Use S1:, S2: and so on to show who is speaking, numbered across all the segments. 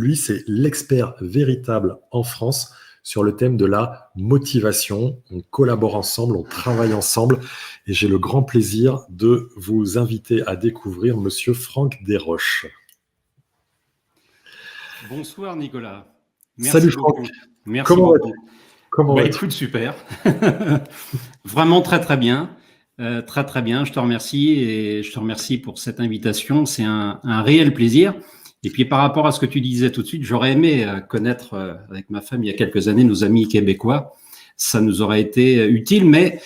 S1: Lui, c'est l'expert véritable en France sur le thème de la motivation. On collabore ensemble, on travaille ensemble et j'ai le grand plaisir de vous inviter à découvrir Monsieur Franck Desroches.
S2: Bonsoir Nicolas.
S1: Merci
S2: Salut
S1: beaucoup.
S2: Franck. Merci
S1: Comment
S2: beaucoup.
S1: Comment vas-tu ?
S2: Écoute, super. Vraiment très bien. Très bien. Je te remercie et je te remercie pour cette invitation. C'est un réel plaisir. Et puis par rapport à ce que tu disais tout de suite, j'aurais aimé connaître avec ma femme il y a quelques années nos amis québécois. Ça nous aurait été utile, mais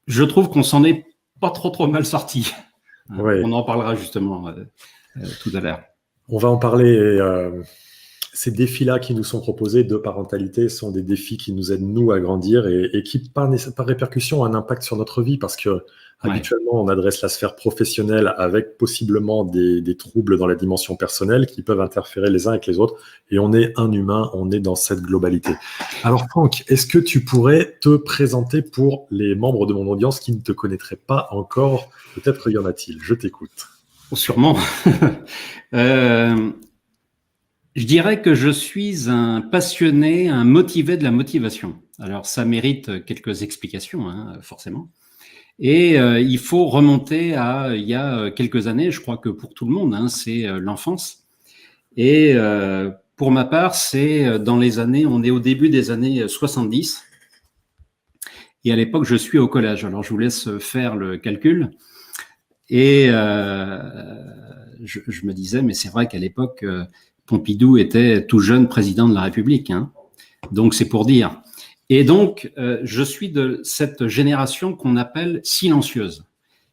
S2: je trouve qu'on s'en est pas trop mal sorti.
S1: Ouais.
S2: On en parlera justement tout à l'heure.
S1: On va en parler. Ces défis-là qui nous sont proposés de parentalité sont des défis qui nous aident, nous, à grandir et qui, par répercussion, ont un impact sur notre vie parce que habituellement, on adresse la sphère professionnelle avec possiblement des troubles dans la dimension personnelle qui peuvent interférer les uns avec les autres. Et on est un humain, on est dans cette globalité. Alors, Franck, est-ce que tu pourrais te présenter pour les membres de mon audience qui ne te connaîtraient pas encore? Peut-être y en a-t-il. Je t'écoute.
S2: Sûrement. Je dirais que je suis un passionné, un motivé de la motivation. Alors, ça mérite quelques explications, forcément. Et il faut remonter à il y a quelques années, je crois que pour tout le monde, c'est l'enfance. Et pour ma part, c'est dans les années, on est au début des années 70. Et à l'époque, je suis au collège. Alors, je vous laisse faire le calcul. Et je me disais, mais c'est vrai qu'à l'époque, Pompidou était tout jeune président de la République. Donc, c'est pour dire. Et donc, je suis de cette génération qu'on appelle silencieuse.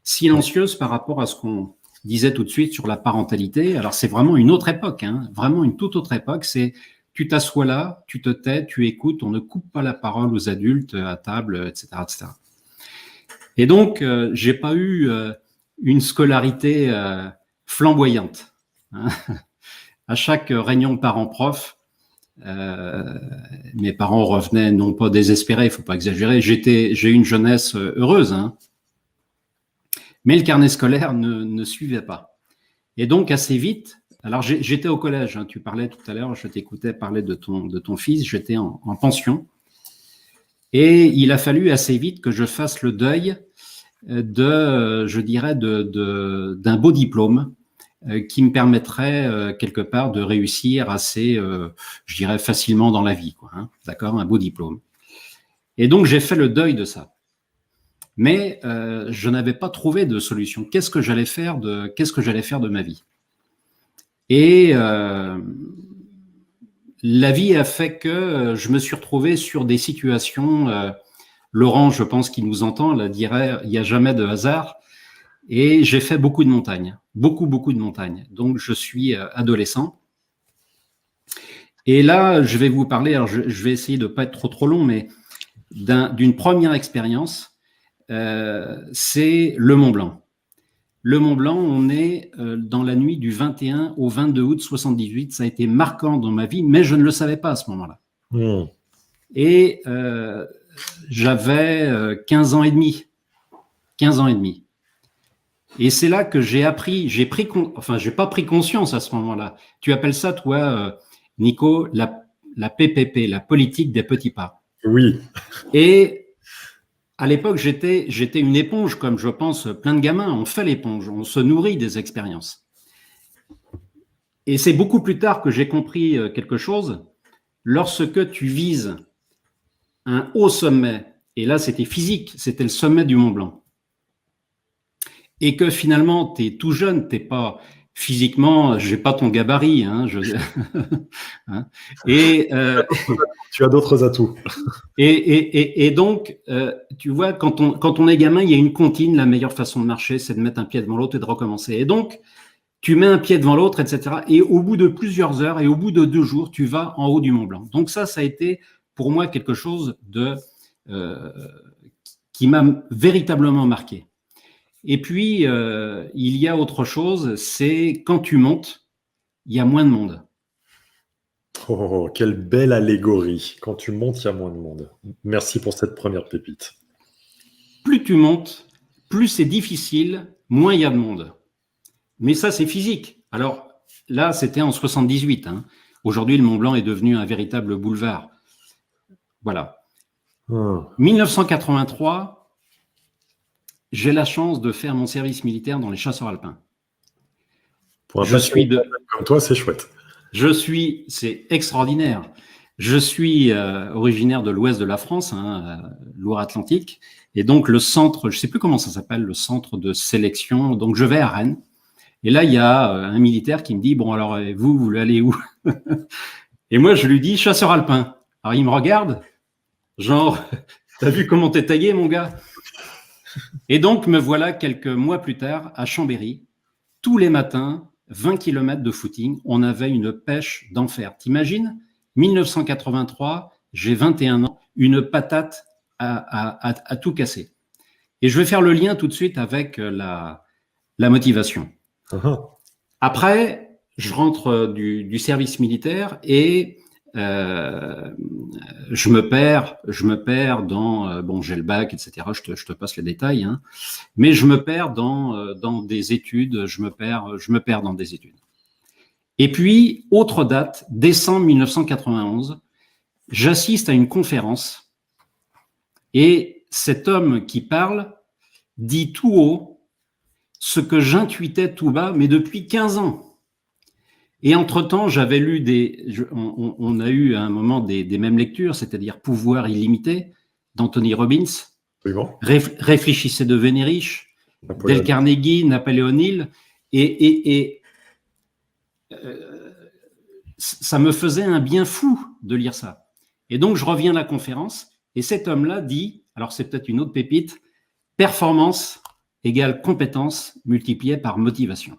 S2: Silencieuse par rapport à ce qu'on disait tout de suite sur la parentalité. Alors, c'est vraiment une autre époque, vraiment une toute autre époque. C'est tu t'assois là, tu te tais, tu écoutes, on ne coupe pas la parole aux adultes à table, etc., etc. Et donc, j'ai pas eu une scolarité flamboyante. À chaque réunion parents-prof, mes parents revenaient non pas désespérés, il faut pas exagérer. J'ai eu une jeunesse heureuse, mais le carnet scolaire ne suivait pas. Et donc assez vite, alors j'étais au collège. Tu parlais tout à l'heure, je t'écoutais parler de ton fils. J'étais en pension, et il a fallu assez vite que je fasse le deuil je dirais, d'un beau diplôme qui me permettrait quelque part de réussir assez, je dirais, facilement dans la vie, quoi, d'accord, un beau diplôme. Et donc, j'ai fait le deuil de ça. Mais je n'avais pas trouvé de solution. Qu'est-ce que j'allais faire de ma vie? Et la vie a fait que je me suis retrouvé sur des situations... Laurent, je pense qu'il nous entend, là, dirait il n'y a jamais de hasard. Et j'ai fait beaucoup de montagnes, beaucoup de montagnes. Donc, je suis adolescent. Et là, je vais vous parler, alors je vais essayer de ne pas être trop long, mais d'une première expérience, c'est le Mont Blanc. Le Mont Blanc, on est dans la nuit du 21 au 22 août 78. Ça a été marquant dans ma vie, mais je ne le savais pas à ce moment-là. Et j'avais 15 ans et demi. 15 ans et demi. Et c'est là que j'ai pas pris conscience à ce moment-là. Tu appelles ça, toi, Nico, la PPP, la politique des petits pas.
S1: Oui.
S2: Et à l'époque, j'étais une éponge, comme je pense plein de gamins. On fait l'éponge, on se nourrit des expériences. Et c'est beaucoup plus tard que j'ai compris quelque chose. Lorsque tu vises un haut sommet, et là c'était physique, c'était le sommet du Mont Blanc, et que finalement tu es tout jeune, t'es pas physiquement, j'ai pas ton gabarit, et
S1: tu as d'autres atouts.
S2: Et donc, tu vois, quand on est gamin, il y a une comptine. La meilleure façon de marcher, c'est de mettre un pied devant l'autre et de recommencer. Et donc, tu mets un pied devant l'autre, etc. Et au bout de plusieurs heures et au bout de 2 jours, tu vas en haut du Mont Blanc. Donc ça a été pour moi quelque chose qui m'a véritablement marqué. Et puis, il y a autre chose, c'est quand tu montes, il y a moins de monde.
S1: Oh, quelle belle allégorie. Quand tu montes, il y a moins de monde. Merci pour cette première pépite.
S2: Plus tu montes, plus c'est difficile, moins il y a de monde. Mais ça, c'est physique. Alors, là, c'était en 78. Hein. Aujourd'hui, le Mont Blanc est devenu un véritable boulevard. Voilà. 1983, j'ai la chance de faire mon service militaire dans les chasseurs alpins.
S1: Pour un passionné comme toi, c'est chouette.
S2: C'est extraordinaire. Je suis originaire de l'ouest de la France, hein, Loire-Atlantique, et donc le centre, je ne sais plus comment ça s'appelle, le centre de sélection. Donc je vais à Rennes, et là il y a un militaire qui me dit bon alors vous voulez aller où? Et moi je lui dis chasseur alpin. Alors il me regarde, genre t'as vu comment t'es taillé mon gars? Et donc me voilà quelques mois plus tard à Chambéry, tous les matins, 20 km de footing, on avait une pêche d'enfer. T'imagines? 1983, j'ai 21 ans, une patate à tout casser. Et je vais faire le lien tout de suite avec la motivation. Après, je rentre du service militaire et je me perds dans bon, j'ai le bac, etc. Je te passe les détails, hein, mais je me perds dans des études. Je me perds dans des études. Et puis, autre date, décembre 1991, j'assiste à une conférence et cet homme qui parle dit tout haut ce que j'intuitais tout bas, mais depuis 15 ans. Et entre-temps, j'avais lu on a eu à un moment des mêmes lectures, c'est-à-dire Pouvoir illimité d'Anthony Robbins,
S1: oui, bon.
S2: Réfléchissez, devenez riche, Dale Carnegie, Napoléon Hill, et ça me faisait un bien fou de lire ça. Et donc, je reviens à la conférence et cet homme-là dit, alors c'est peut-être une autre pépite, performance égale compétence multipliée par motivation.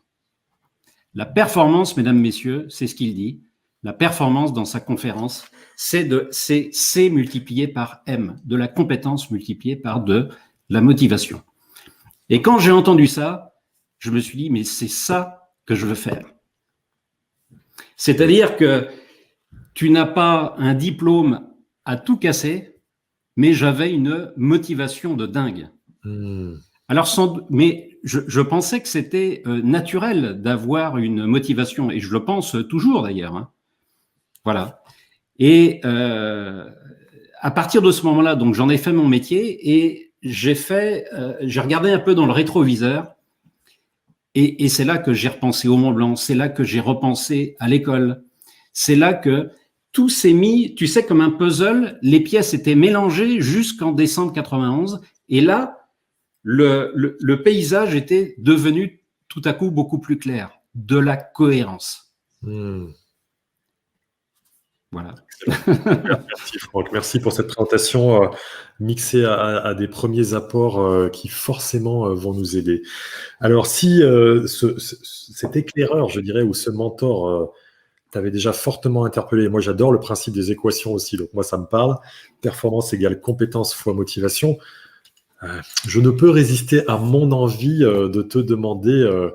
S2: La performance, mesdames, messieurs, c'est ce qu'il dit. La performance dans sa conférence, c'est C multiplié par M, de la compétence multipliée par de la motivation. Et quand j'ai entendu ça, je me suis dit, mais c'est ça que je veux faire. C'est-à-dire que tu n'as pas un diplôme à tout casser, mais j'avais une motivation de dingue. Alors, mais je pensais que c'était naturel d'avoir une motivation, et je le pense toujours d'ailleurs. Hein. Voilà. Et à partir de ce moment-là, donc j'en ai fait mon métier et j'ai regardé un peu dans le rétroviseur. Et c'est là que j'ai repensé au Mont Blanc, c'est là que j'ai repensé à l'école. C'est là que tout s'est mis, tu sais, comme un puzzle, les pièces étaient mélangées jusqu'en décembre 91. Et là, le paysage était devenu tout à coup beaucoup plus clair, de la cohérence. Voilà.
S1: Merci Franck, merci pour cette présentation mixée à des premiers apports qui forcément vont nous aider. Alors si cet éclaireur, je dirais, ou ce mentor t'avait déjà fortement interpellé, moi j'adore le principe des équations aussi, donc moi ça me parle, performance égale compétence fois motivation, je ne peux résister à mon envie de te demander...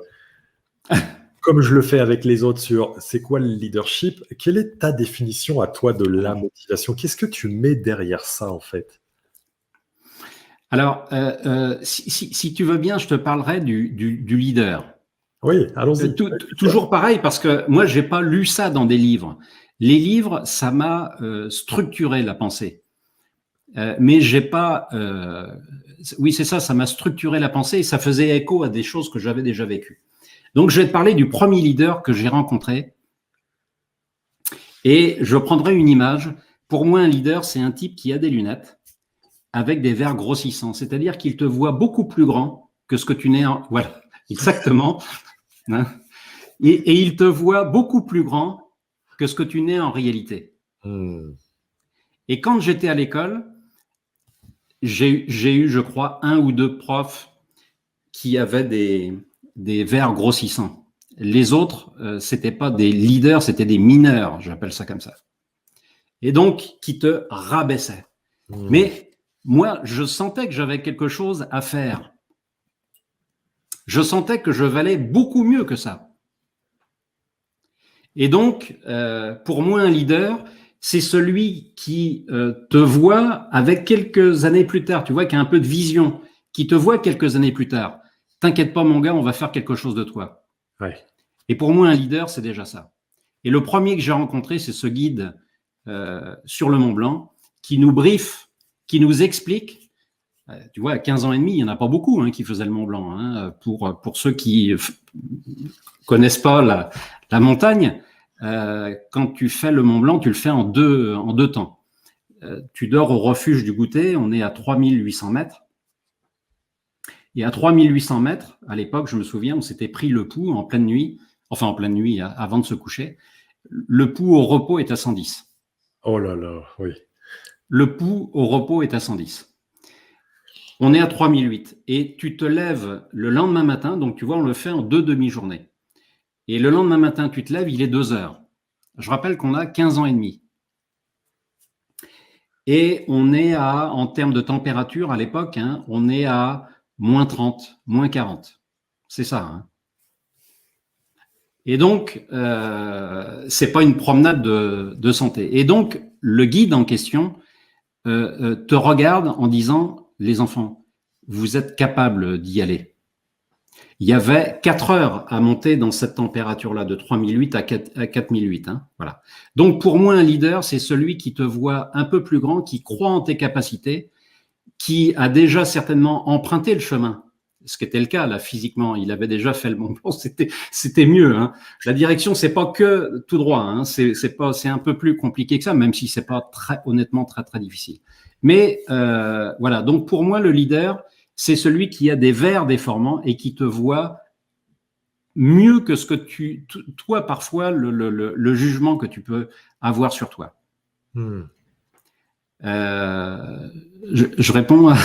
S1: Comme je le fais avec les autres sur c'est quoi le leadership, quelle est ta définition à toi de la motivation? Qu'est-ce que tu mets derrière ça en fait?
S2: Alors, si tu veux bien, je te parlerai du leader.
S1: Oui, allons-y.
S2: Toujours pareil, parce que moi, je n'ai pas lu ça dans des livres. Les livres, ça m'a structuré la pensée. Mais j'ai pas... oui, c'est ça, ça m'a structuré la pensée et ça faisait écho à des choses que j'avais déjà vécues. Donc, je vais te parler du premier leader que j'ai rencontré et je prendrai une image. Pour moi, un leader, c'est un type qui a des lunettes avec des verres grossissants, c'est-à-dire qu'il te voit beaucoup plus grand que ce que tu n'es en... Voilà, exactement. Hein, et il te voit beaucoup plus grand que ce que tu n'es en réalité. Et quand j'étais à l'école, j'ai eu, je crois, 1 ou 2 profs qui avaient des verres grossissants. Les autres, c'était pas des leaders, c'était des mineurs, j'appelle ça comme ça. Et donc, qui te rabaissaient. Mais moi, je sentais que j'avais quelque chose à faire. Je sentais que je valais beaucoup mieux que ça. Et donc, pour moi, un leader, c'est celui qui te voit avec quelques années plus tard, tu vois, qui a un peu de vision, qui te voit quelques années plus tard. T'inquiète pas, mon gars, on va faire quelque chose de toi.
S1: Ouais.
S2: Et pour moi, un leader, c'est déjà ça. Et le premier que j'ai rencontré, c'est ce guide sur le Mont Blanc qui nous briefe, qui nous explique. Tu vois, à 15 ans et demi, il n'y en a pas beaucoup qui faisaient le Mont Blanc. Hein, pour ceux qui connaissent pas la montagne, quand tu fais le Mont Blanc, tu le fais en deux temps. Tu dors au refuge du Goûter, on est à 3800 mètres. Et à 3800 mètres, à l'époque, je me souviens, on s'était pris le pouls en pleine nuit, avant de se coucher. Le pouls au repos est à 110.
S1: Oh là là, oui.
S2: Le pouls au repos est à 110. On est à 3008 et tu te lèves le lendemain matin, donc tu vois, on le fait en 2 demi-journées. Et le lendemain matin, tu te lèves, il est 2 heures. Je rappelle qu'on a 15 ans et demi. Et on est en termes de température à l'époque, on est à moins 30, moins 40. C'est ça. Et donc, c'est pas une promenade de santé. Et donc, le guide en question te regarde en disant, les enfants, vous êtes capables d'y aller. Il y avait 4 heures à monter dans cette température-là, de 3008 à 4008. Voilà. Donc, pour moi, un leader, c'est celui qui te voit un peu plus grand, qui croit en tes capacités, qui a déjà certainement emprunté le chemin. Ce qui était le cas, là, physiquement. Il avait déjà fait le Mont Blanc, c'était mieux. La direction, c'est pas que tout droit. C'est un peu plus compliqué que ça, même si c'est pas honnêtement très, très difficile. Mais voilà. Donc, pour moi, le leader, c'est celui qui a des verres déformants et qui te voit mieux que ce que toi, parfois, le jugement que tu peux avoir sur toi. Je réponds à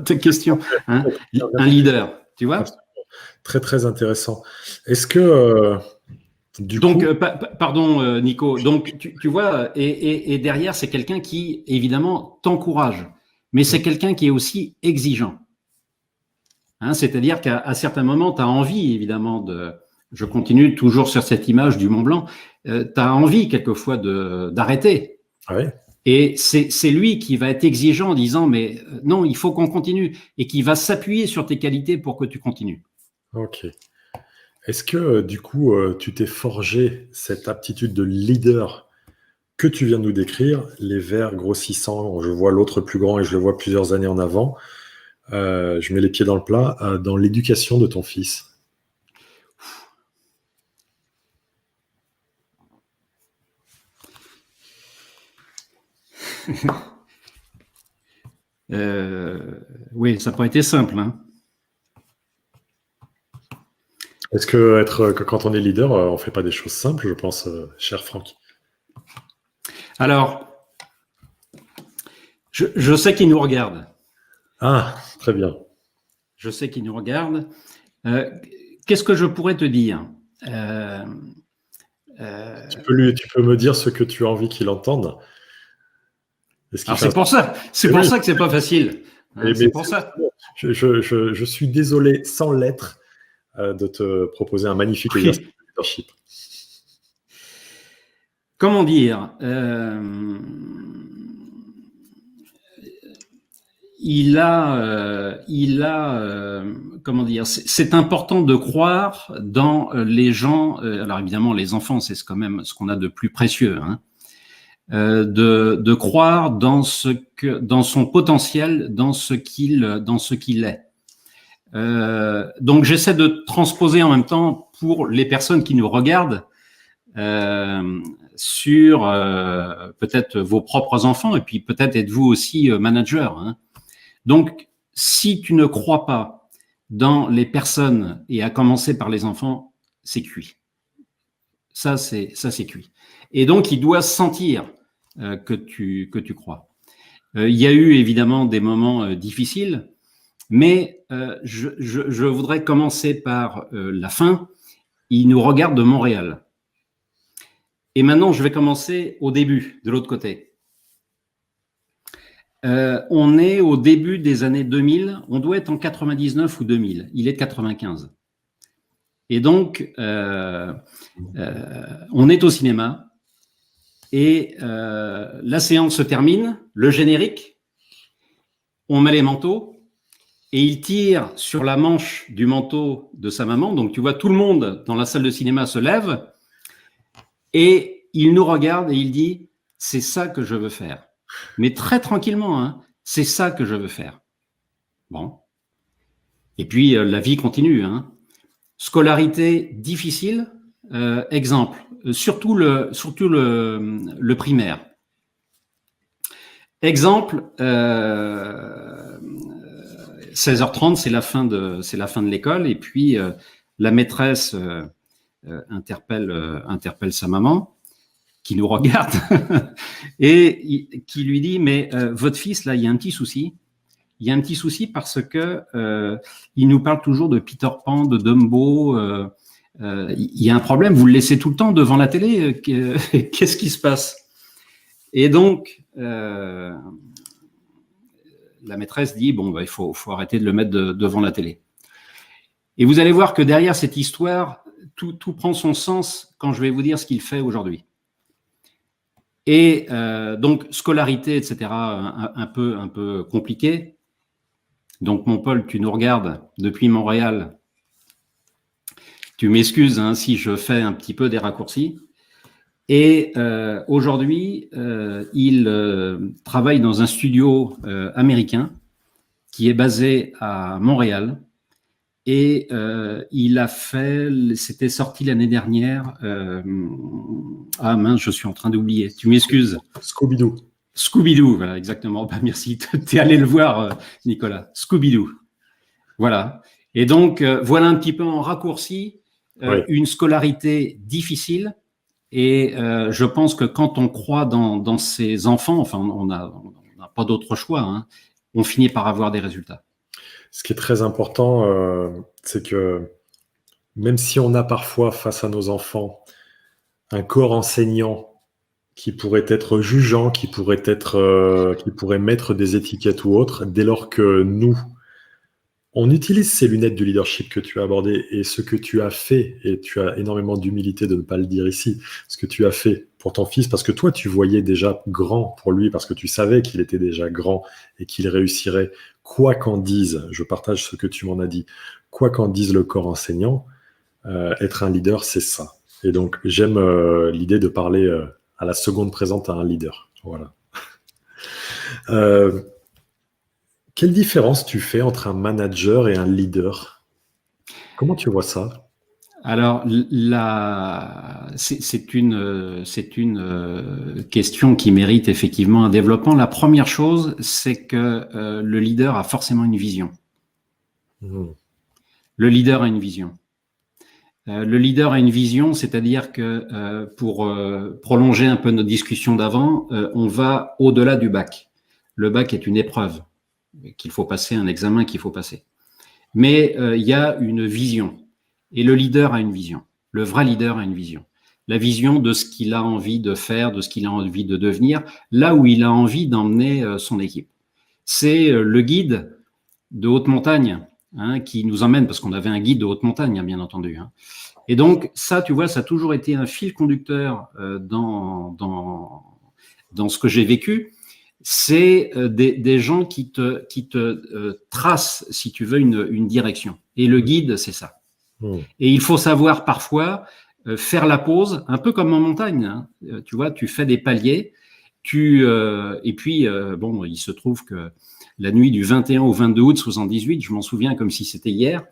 S2: ta question. Un leader, tu vois?
S1: Très, très intéressant. Est-ce que,
S2: pardon, Nico. Donc, tu vois, et derrière, c'est quelqu'un qui, évidemment, t'encourage. Mais c'est quelqu'un qui est aussi exigeant. C'est-à-dire qu'à certains moments, tu as envie, évidemment, je continue toujours sur cette image du Mont Blanc, tu as envie, quelquefois, d'arrêter.
S1: Ouais.
S2: Et c'est lui qui va être exigeant en disant, mais non, il faut qu'on continue, et qui va s'appuyer sur tes qualités pour que tu continues.
S1: Ok. Est-ce que, du coup, tu t'es forgé cette aptitude de leader que tu viens de nous décrire, les vers grossissants, je vois l'autre plus grand et je le vois plusieurs années en avant, je mets les pieds dans le plat, dans l'éducation de ton fils?
S2: Oui, ça n'a pas été simple.
S1: Est-ce que quand on est leader, on ne fait pas des choses simples, je pense, cher Franck?
S2: Alors, je sais qu'il nous regarde.
S1: Ah, très bien.
S2: Je sais qu'il nous regarde. Qu'est-ce que je pourrais te dire?
S1: Tu peux me dire ce que tu as envie qu'il entende?
S2: C'est pour ça que c'est pas facile. C'est pour ça.
S1: Je suis désolé, sans l'être, de te proposer un magnifique exercice de leadership.
S2: Comment dire? Comment dire? C'est important de croire dans les gens. Alors évidemment, les enfants, c'est quand même ce qu'on a de plus précieux. De croire dans son potentiel, dans ce qu'il est. Donc j'essaie de transposer en même temps pour les personnes qui nous regardent sur peut-être vos propres enfants, et puis peut-être êtes-vous aussi manager. Donc si tu ne crois pas dans les personnes, et à commencer par les enfants, c'est cuit. Ça c'est cuit. Et donc il doit sentir que tu crois. Il y a eu évidemment des moments difficiles, mais je voudrais commencer par la fin. Il nous regarde de Montréal. Et maintenant, je vais commencer au début, de l'autre côté. On est au début des années 2000. On doit être en 99 ou 2000. Il est de 95. Et donc, on est au cinéma. Et la séance se termine, le générique, on met les manteaux, et il tire sur la manche du manteau de sa maman. Donc, tu vois, tout le monde dans la salle de cinéma se lève et il nous regarde et il dit « C'est ça que je veux faire ». Mais très tranquillement, hein, « C'est ça que je veux faire ». Bon. Et puis, la vie continue. Hein. Scolarité difficile, exemple, surtout le primaire. Exemple, 16h30, c'est la fin de l'école, et puis la maîtresse interpelle sa maman, qui nous regarde, et qui lui dit, mais votre fils, là, il y a un petit souci. Il y a un petit souci parce que il nous parle toujours de Peter Pan, de Dumbo. Il y a un problème, vous le laissez tout le temps devant la télé. Qu'est-ce qui se passe? Et donc, la maîtresse dit, bon, bah, il faut arrêter de le mettre devant la télé. Et vous allez voir que derrière cette histoire, tout prend son sens quand je vais vous dire ce qu'il fait aujourd'hui. Et donc, scolarité, etc., un peu compliqué. Donc, mon Paul, tu nous regardes depuis Montréal. Tu m'excuses hein, si je fais un petit peu des raccourcis. Et aujourd'hui, il travaille dans un studio américain qui est basé à Montréal. Et il a fait, c'était sorti l'année dernière. Ah mince, je suis en train d'oublier. Tu m'excuses.
S1: Scooby-Doo.
S2: Scooby-Doo, voilà, exactement. Bah, merci, tu es allé le voir, Nicolas. Scooby-Doo. Voilà. Et donc, voilà un petit peu en raccourci oui. Une scolarité difficile. Et je pense que quand on croit dans ses enfants, enfin, on n'a pas d'autre choix, hein, on finit par avoir des résultats.
S1: Ce qui est très important, c'est que même si on a parfois face à nos enfants un corps enseignant qui pourrait être jugeant, qui pourrait mettre des étiquettes ou autres, dès lors que nous, on utilise ces lunettes de leadership que tu as abordées et ce que tu as fait, et tu as énormément d'humilité de ne pas le dire ici, ce que tu as fait pour ton fils, parce que toi, tu voyais déjà grand pour lui, parce que tu savais qu'il était déjà grand et qu'il réussirait, quoi qu'en dise, je partage ce que tu m'en as dit, quoi qu'en dise le corps enseignant, être un leader, c'est ça. Et donc, j'aime l'idée de parler à la seconde présente à un leader. Voilà. Quelle différence tu fais entre un manager et un leader? Comment tu vois ça?
S2: Alors, c'est une question qui mérite effectivement un développement. La première chose, c'est que le leader a forcément une vision. Le leader a une vision. Le leader a une vision, c'est-à-dire que pour prolonger un peu notre discussion d'avant, on va au-delà du bac. Le bac est une épreuve qu'il faut passer, un examen qu'il faut passer. Mais il y a une vision. Et le leader a une vision. Le vrai leader a une vision. La vision de ce qu'il a envie de faire, de ce qu'il a envie de devenir, là où il a envie d'emmener son équipe. C'est le guide de haute montagne hein, qui nous emmène, parce qu'on avait un guide de haute montagne, hein, bien entendu. Hein. Et donc, ça, tu vois, ça a toujours été un fil conducteur dans ce que j'ai vécu. C'est des gens qui te tracent, si tu veux, une direction. Et le guide, c'est ça. Et il faut savoir parfois faire la pause, un peu comme en montagne. Hein. Tu vois, tu fais des paliers, et puis, bon, il se trouve que la nuit du 21 au 22 août 78, je m'en souviens comme si c'était hier,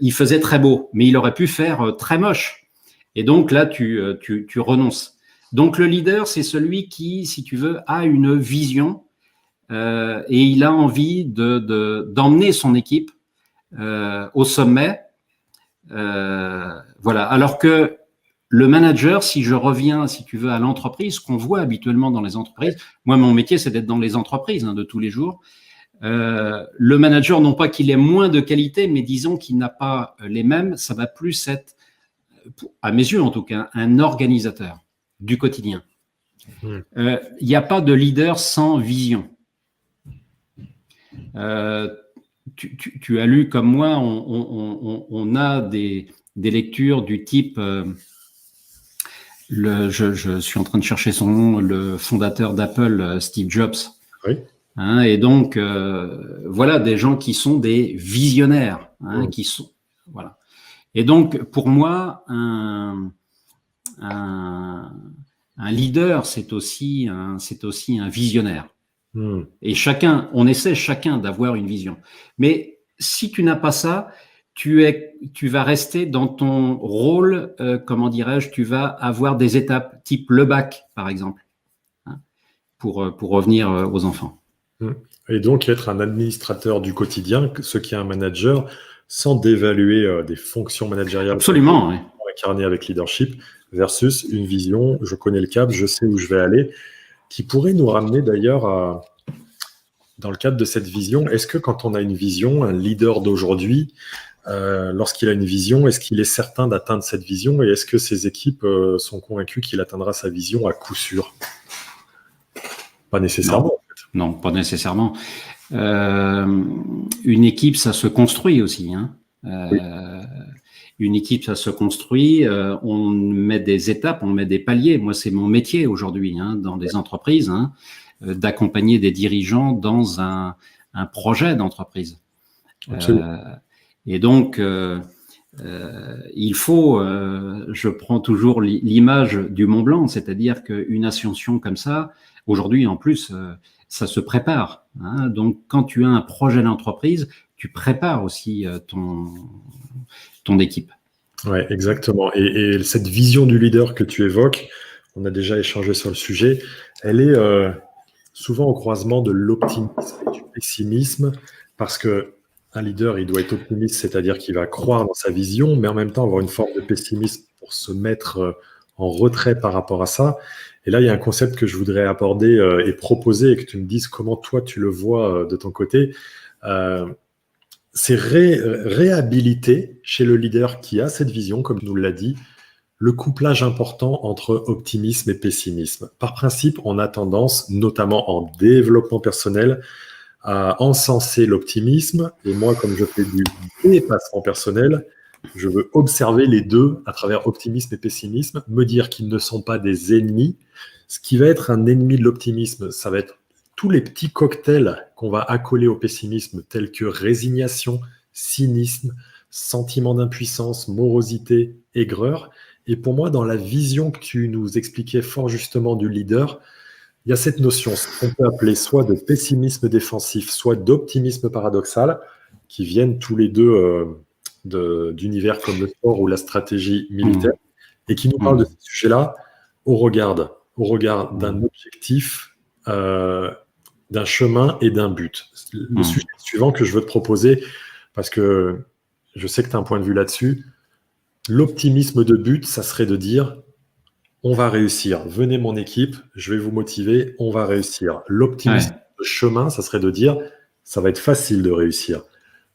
S2: il faisait très beau, mais il aurait pu faire très moche. Et donc là, tu renonces. Donc le leader, c'est celui qui, si tu veux, a une vision et il a envie d'emmener son équipe au sommet. Voilà. Alors que le manager, si je reviens, si tu veux, à l'entreprise, ce qu'on voit habituellement dans les entreprises, moi, mon métier, c'est d'être dans les entreprises hein, de tous les jours. Le manager, non pas qu'il ait moins de qualité, mais disons qu'il n'a pas les mêmes, ça va plus être, à mes yeux en tout cas, un organisateur du quotidien. Il n'y a pas de leader sans vision. Tu as lu comme moi, on a des lectures du type, je suis en train de chercher son nom, le fondateur d'Apple, Steve Jobs.
S1: Oui.
S2: Hein, et donc, voilà des gens qui sont des visionnaires, hein, qui sont, voilà. Et donc, pour moi, un leader, c'est aussi un visionnaire. Et on essaie chacun d'avoir une vision. Mais si tu n'as pas ça, tu vas rester dans ton rôle, comment dirais-je, tu vas avoir des étapes, type le bac, par exemple, hein, pour revenir aux enfants.
S1: Et donc, être un administrateur du quotidien, ce qui est un manager, sans dévaluer des fonctions managériales.
S2: Absolument, oui.
S1: Incarnées avec leadership, versus une vision, je connais le cap, je sais où je vais aller, qui pourrait nous ramener d'ailleurs à, dans le cadre de cette vision, est-ce que quand on a une vision, un leader d'aujourd'hui, lorsqu'il a une vision, est-ce qu'il est certain d'atteindre cette vision et est-ce que ses équipes sont convaincues qu'il atteindra sa vision à coup sûr? Pas nécessairement.
S2: Non. Non, pas nécessairement. Une équipe, ça se construit aussi. Hein. Oui. Une équipe, ça se construit. On met des étapes, on met des paliers. Moi, c'est mon métier aujourd'hui, hein, dans des entreprises, hein, d'accompagner des dirigeants dans un projet d'entreprise. Et donc, il faut, je prends toujours l'image du Mont Blanc, c'est-à-dire qu'une ascension comme ça, aujourd'hui en plus, ça se prépare. Hein. Donc, quand tu as un projet d'entreprise, tu prépares aussi ton équipe.
S1: Oui, exactement. Et cette vision du leader que tu évoques, on a déjà échangé sur le sujet, elle est souvent au croisement de l'optimisme et du pessimisme, parce que un leader, il doit être optimiste, c'est-à-dire qu'il va croire dans sa vision, mais en même temps avoir une forme de pessimisme pour se mettre en retrait par rapport à ça. Et là, il y a un concept que je voudrais aborder et proposer et que tu me dises comment toi tu le vois de ton côté. C'est réhabiliter chez le leader qui a cette vision, comme nous l'a dit, le couplage important entre optimisme et pessimisme. Par principe, on a tendance, notamment en développement personnel, à encenser l'optimisme. Et moi, comme je fais du dépassement personnel, je veux observer les deux à travers optimisme et pessimisme, me dire qu'ils ne sont pas des ennemis. Ce qui va être un ennemi de l'optimisme, ça va être tous les petits cocktails qu'on va accoler au pessimisme, tels que résignation, cynisme, sentiment d'impuissance, morosité, aigreur. Et pour moi, dans la vision que tu nous expliquais fort justement du leader, il y a cette notion, ce qu'on peut appeler soit de pessimisme défensif, soit d'optimisme paradoxal, qui viennent tous les deux d'univers comme le sport ou la stratégie militaire, et qui nous parlent de ce sujet-là au regard d'un objectif, d'un chemin et d'un but. Le sujet suivant que je veux te proposer, parce que je sais que tu as un point de vue là-dessus, l'optimisme de but, ça serait de dire on va réussir, venez mon équipe, je vais vous motiver, on va réussir. L'optimisme de chemin, ça serait de dire ça va être facile de réussir.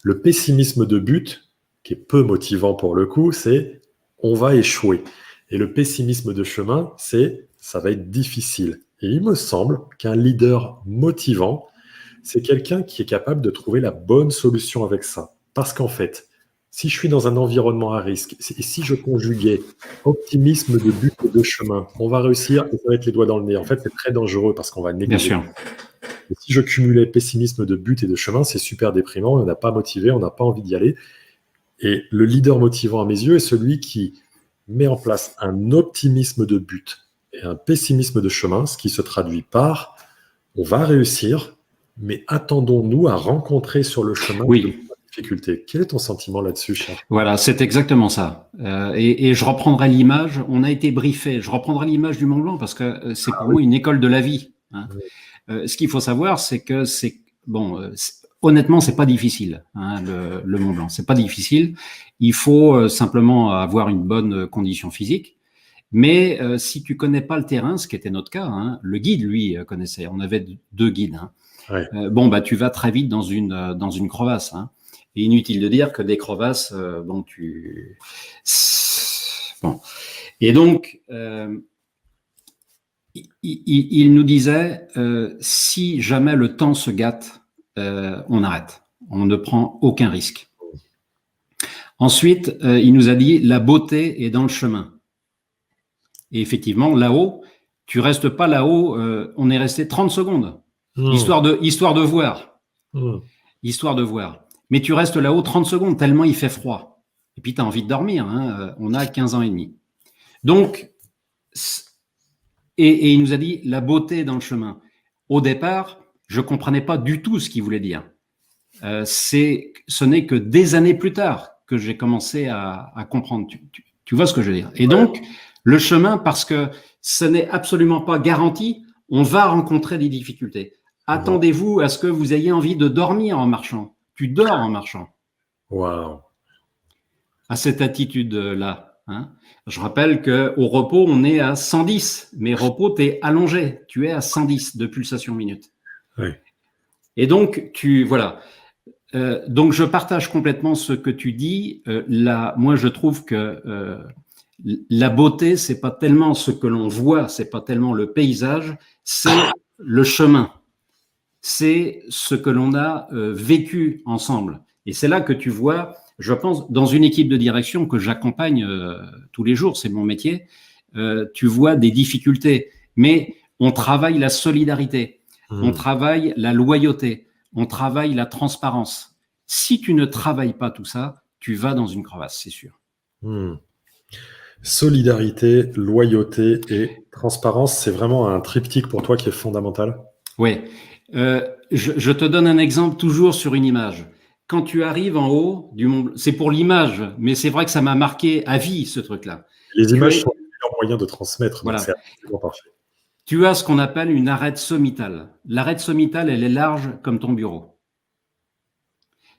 S1: Le pessimisme de but, qui est peu motivant pour le coup, c'est on va échouer. Et le pessimisme de chemin, c'est ça va être difficile. Et il me semble qu'un leader motivant, c'est quelqu'un qui est capable de trouver la bonne solution avec ça. Parce qu'en fait, si je suis dans un environnement à risque, et si je conjuguais optimisme de but et de chemin, on va réussir et ça va être les doigts dans le nez. En fait, c'est très dangereux parce qu'on va négliger.
S2: Bien sûr.
S1: Et si je cumulais pessimisme de but et de chemin, c'est super déprimant, on n'a pas motivé, on n'a pas envie d'y aller. Et le leader motivant à mes yeux est celui qui met en place un optimisme de but et un pessimisme de chemin, ce qui se traduit par on va réussir, mais attendons-nous à rencontrer sur le chemin de difficultés. Quel est ton sentiment là-dessus, Charles?
S2: Voilà, c'est exactement ça. Et je reprendrai l'image, on a été briefé, je reprendrai l'image du Mont Blanc parce que c'est pour moi une école de la vie. Hein. Ce qu'il faut savoir, c'est que honnêtement, c'est pas difficile, hein, le Mont Blanc. C'est pas difficile. Il faut simplement avoir une bonne condition physique. Mais si tu connais pas le terrain, ce qui était notre cas, hein, le guide, lui, connaissait. On avait 2 guides. Hein.
S1: Ouais.
S2: Tu vas très vite dans une crevasse. Hein. Et inutile de dire que des crevasses, Et donc, il nous disait, si jamais le temps se gâte, on arrête. On ne prend aucun risque. Ensuite, il nous a dit, la beauté est dans le chemin. Et effectivement, là-haut, tu restes pas là-haut, on est resté 30 secondes. histoire de voir.
S1: Mmh.
S2: Histoire de voir. Mais tu restes là-haut 30 secondes, tellement il fait froid. Et puis, tu as envie de dormir. Hein. On a 15 ans et demi. Donc, et il nous a dit la beauté dans le chemin. Au départ, je ne comprenais pas du tout ce qu'il voulait dire. Ce n'est que des années plus tard que j'ai commencé à comprendre. Tu vois ce que je veux dire? Et donc, le chemin, parce que ce n'est absolument pas garanti, on va rencontrer des difficultés. Attendez-vous à ce que vous ayez envie de dormir en marchant. Tu dors en marchant.
S1: Waouh.
S2: À cette attitude-là. Hein. Je rappelle qu'au repos, on est à 110, mais repos, tu es allongé. Tu es à 110 de pulsations minutes.
S1: Oui.
S2: Et donc, voilà. Donc, je partage complètement ce que tu dis. Moi, je trouve que la beauté, c'est pas tellement ce que l'on voit, c'est pas tellement le paysage, c'est le chemin. C'est ce que l'on a vécu ensemble. Et c'est là que tu vois, je pense, dans une équipe de direction que j'accompagne tous les jours, c'est mon métier, tu vois des difficultés. Mais on travaille la solidarité, on travaille la loyauté, on travaille la transparence. Si tu ne travailles pas tout ça, tu vas dans une crevasse, c'est sûr.
S1: Solidarité, loyauté et transparence, c'est vraiment un triptyque pour toi qui est fondamental.
S2: Oui. Je te donne un exemple toujours sur une image. Quand tu arrives en haut du Mont Blanc, c'est pour l'image, mais c'est vrai que ça m'a marqué à vie, ce truc-là.
S1: Les images sont le meilleur moyen de transmettre,
S2: voilà.
S1: donc c'est absolument parfait.
S2: Tu as ce qu'on appelle une arête sommitale. L'arête sommitale, elle est large comme ton bureau.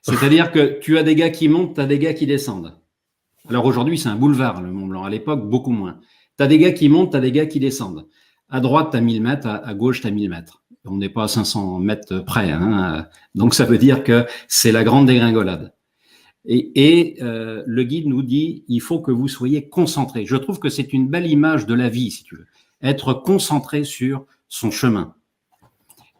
S2: C'est-à-dire que tu as des gars qui montent, tu as des gars qui descendent. Alors aujourd'hui, c'est un boulevard, le Mont Blanc. À l'époque, beaucoup moins. Tu as des gars qui montent, tu as des gars qui descendent. À droite, tu as 1000 mètres, à gauche, tu as 1000 mètres. On n'est pas à 500 mètres près. Hein. Donc, ça veut dire que c'est la grande dégringolade. Et le guide nous dit, il faut que vous soyez concentrés. Je trouve que c'est une belle image de la vie, si tu veux. Être concentré sur son chemin.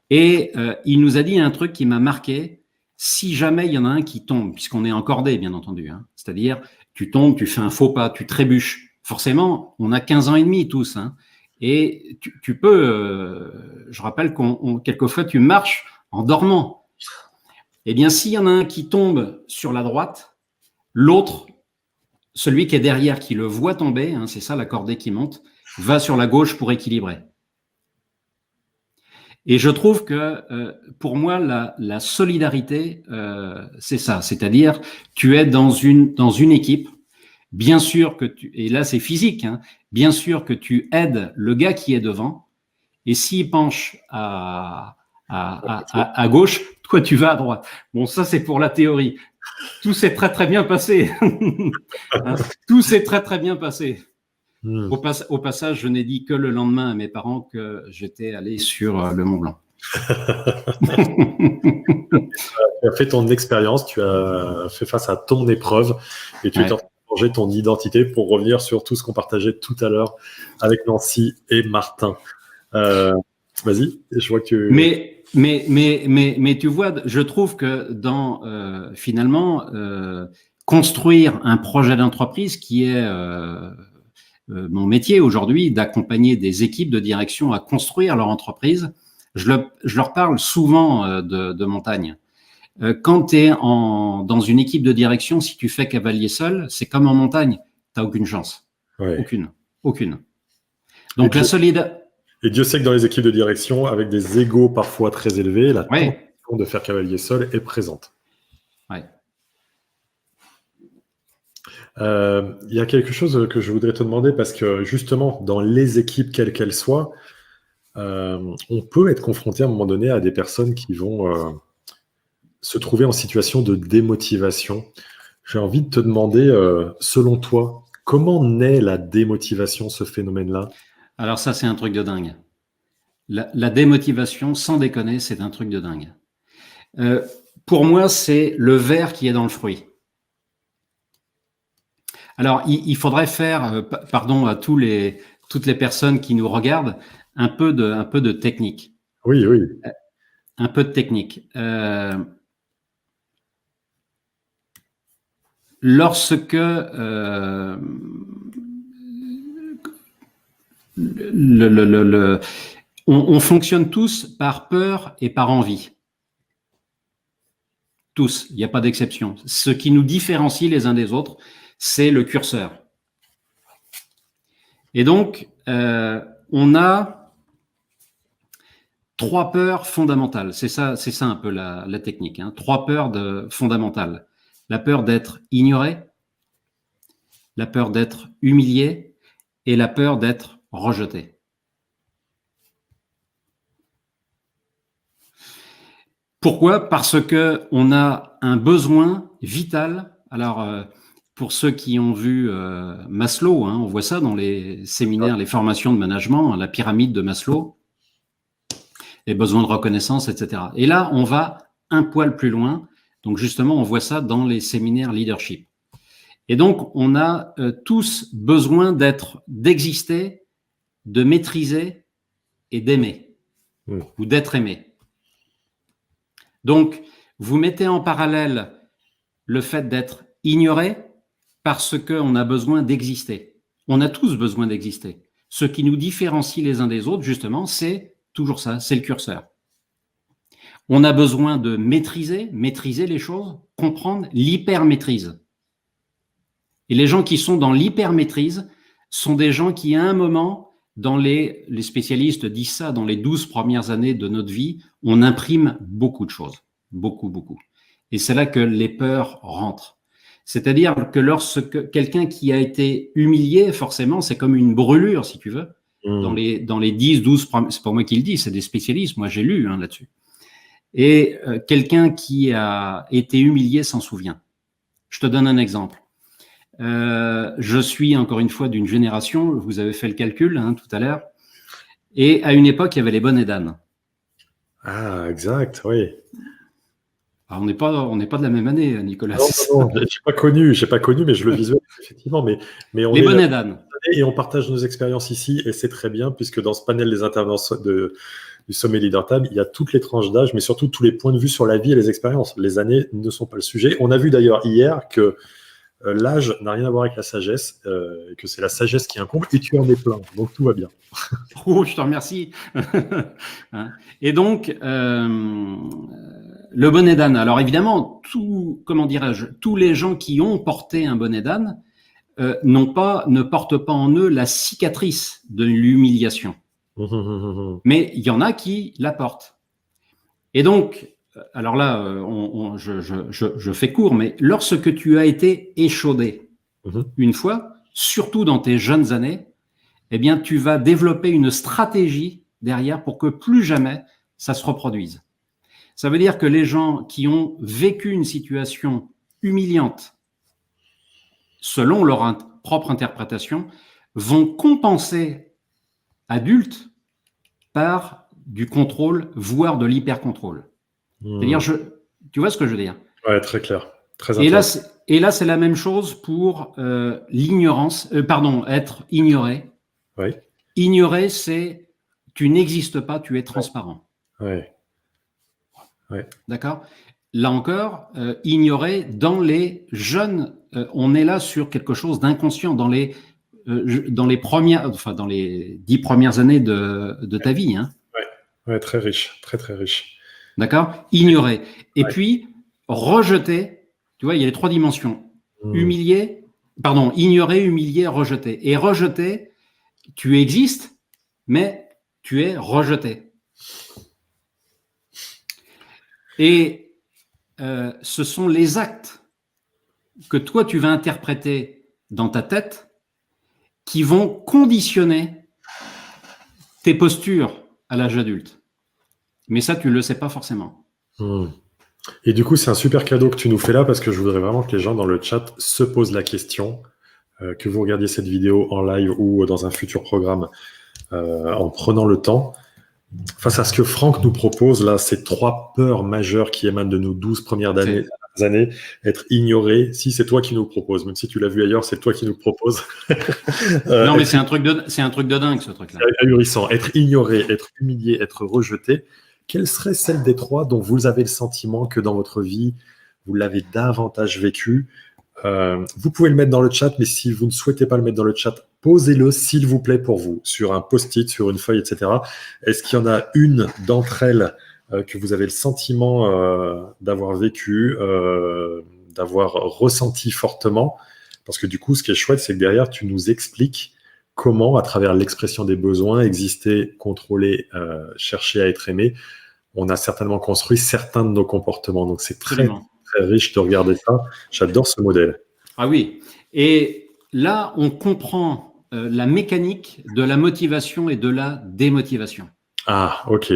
S2: Et il nous a dit un truc qui m'a marqué. Si jamais il y en a un qui tombe, puisqu'on est en cordée, bien entendu, hein, c'est-à-dire tu tombes, tu fais un faux pas, tu trébuches. Forcément, on a 15 ans et demi tous. Hein, et tu peux, je rappelle quelquefois tu marches en dormant. Eh bien, s'il y en a un qui tombe sur la droite, l'autre, celui qui est derrière, qui le voit tomber, hein, c'est ça la cordée qui monte, va sur la gauche pour équilibrer. Et je trouve que pour moi, la solidarité, c'est ça. C'est-à-dire, tu es dans une équipe. Bien sûr que et là c'est physique, hein, bien sûr que tu aides le gars qui est devant. Et s'il penche à gauche, toi tu vas à droite. Bon, ça c'est pour la théorie. Tout s'est très très bien passé. Hein, tout s'est très très bien passé. Au passage, je n'ai dit que le lendemain à mes parents que j'étais allé sur le Mont Blanc.
S1: Tu as fait ton expérience, tu as fait face à ton épreuve et tu es en train de changer ton identité pour revenir sur tout ce qu'on partageait tout à l'heure avec Nancy et Martin. Vas-y, je vois que tu...
S2: Mais tu vois, je trouve que dans finalement construire un projet d'entreprise qui est mon métier aujourd'hui, d'accompagner des équipes de direction à construire leur entreprise, je leur parle souvent de montagne. Quand tu es dans une équipe de direction, si tu fais cavalier seul, c'est comme en montagne, tu n'as aucune chance. Ouais. Aucune. Donc la solidarité...
S1: Et Dieu sait que dans les équipes de direction, avec des égos parfois très élevés, la tentation de faire cavalier seul est présente.
S2: Ouais.
S1: Il y a quelque chose que je voudrais te demander, parce que justement, dans les équipes, quelles qu'elles soient, on peut être confronté à un moment donné à des personnes qui vont se trouver en situation de démotivation. J'ai envie de te demander, selon toi, comment naît la démotivation, ce phénomène-là ?
S2: Alors ça, c'est un truc de dingue. La démotivation, sans déconner, c'est un truc de dingue. Pour moi, c'est le ver qui est dans le fruit. Alors, il faudrait faire, pardon à toutes les personnes qui nous regardent, un peu de technique.
S1: Oui.
S2: Un peu de technique. Lorsque on fonctionne tous par peur et par envie. Tous, il n'y a pas d'exception. Ce qui nous différencie les uns des autres, c'est le curseur. Et donc, on a 3 peurs fondamentales. C'est ça un peu la technique. 3 peurs fondamentales. La peur d'être ignoré, la peur d'être humilié et la peur d'être rejeté. Pourquoi? Parce qu'on a un besoin vital. Alors, pour ceux qui ont vu Maslow, on voit ça dans les séminaires, les formations de management, la pyramide de Maslow, les besoins de reconnaissance, etc. Et là, on va un poil plus loin. Donc, justement, on voit ça dans les séminaires leadership. Et donc, on a tous besoin d'exister, de maîtriser et d'aimer, ou d'être aimé. Donc, vous mettez en parallèle le fait d'être ignoré parce qu'on a besoin d'exister. On a tous besoin d'exister. Ce qui nous différencie les uns des autres, justement, c'est toujours ça, c'est le curseur. On a besoin de maîtriser les choses, comprendre l'hypermaîtrise. Et les gens qui sont dans l'hypermaîtrise sont des gens qui, à un moment, les spécialistes disent ça, dans les 12 premières années de notre vie, on imprime beaucoup de choses. Beaucoup, beaucoup. Et c'est là que les peurs rentrent. C'est-à-dire que lorsque quelqu'un qui a été humilié, forcément, c'est comme une brûlure, si tu veux, dans les 10, 12, c'est pas moi qui le dis, c'est des spécialistes, moi j'ai lu là-dessus. Et quelqu'un qui a été humilié s'en souvient. Je te donne un exemple. Je suis encore une fois d'une génération, vous avez fait le calcul tout à l'heure, et à une époque, il y avait les bonnets d'âne.
S1: Ah, exact, oui.
S2: Alors, on n'est pas de la même année, Nicolas.
S1: Non, je n'ai pas connu, mais je le visualise effectivement. Mais on
S2: les bonnets d'âne.
S1: Et on partage nos expériences ici, et c'est très bien, puisque dans ce panel des intervenants du sommet Leader Table, il y a toutes les tranches d'âge, mais surtout tous les points de vue sur la vie et les expériences. Les années ne sont pas le sujet. On a vu d'ailleurs hier que l'âge n'a rien à voir avec la sagesse, et que c'est la sagesse qui incombe, et tu en es plein, donc tout va bien.
S2: Oh, je te remercie. Et donc, le bonnet d'âne. Alors évidemment, tous les gens qui ont porté un bonnet d'âne ne portent pas en eux la cicatrice de l'humiliation. Mais il y en a qui la portent. Et donc, alors là, je fais court, mais lorsque tu as été échaudé une fois, surtout dans tes jeunes années, eh bien, tu vas développer une stratégie derrière pour que plus jamais ça se reproduise. Ça veut dire que les gens qui ont vécu une situation humiliante, selon leur propre interprétation, vont compenser adultes par du contrôle, voire de l'hyper-contrôle. C'est-à-dire, tu vois ce que je veux dire?
S1: Ouais, très clair. Très intéressant.
S2: Et là, c'est la même chose pour l'ignorance, être ignoré.
S1: Oui.
S2: Ignorer, c'est tu n'existes pas, tu es transparent.
S1: Oui. Oui.
S2: D'accord? Là encore, ignorer dans les jeunes, on est là sur quelque chose d'inconscient dans les 10 premières années de ta vie.
S1: Ouais, très riche, très très riche.
S2: D'accord? Ignorer. Et puis, rejeter, tu vois, il y a les 3 dimensions. Ignorer, humilier, rejeter. Et rejeter, tu existes, mais tu es rejeté. Et ce sont les actes que toi, tu vas interpréter dans ta tête qui vont conditionner tes postures à l'âge adulte. Mais ça, tu ne le sais pas forcément.
S1: Et du coup, c'est un super cadeau que tu nous fais là, parce que je voudrais vraiment que les gens dans le chat se posent la question, que vous regardiez cette vidéo en live ou dans un futur programme, en prenant le temps. Face à ce que Franck nous propose, là, ces 3 peurs majeures qui émanent de nos 12 premières années, être ignoré. Si c'est toi qui nous proposes, même si tu l'as vu ailleurs, c'est toi qui nous proposes.
S2: Non, mais c'est un truc de dingue, ce truc-là.
S1: Ahurissant. Être ignoré, être humilié, être rejeté. Quelle serait celle des 3 dont vous avez le sentiment que dans votre vie, vous l'avez davantage vécu? Vous pouvez le mettre dans le chat, mais si vous ne souhaitez pas le mettre dans le chat, posez-le s'il vous plaît pour vous, sur un post-it, sur une feuille, etc. Est-ce qu'il y en a une d'entre elles que vous avez le sentiment d'avoir vécu, d'avoir ressenti fortement? Parce que du coup, ce qui est chouette, c'est que derrière, tu nous expliques comment, à travers l'expression des besoins, exister, contrôler, chercher à être aimé, on a certainement construit certains de nos comportements. Donc, c'est très, très riche de regarder ça. J'adore ce modèle.
S2: Ah oui. Et là, on comprend la mécanique de la motivation et de la démotivation.
S1: Ah, ok.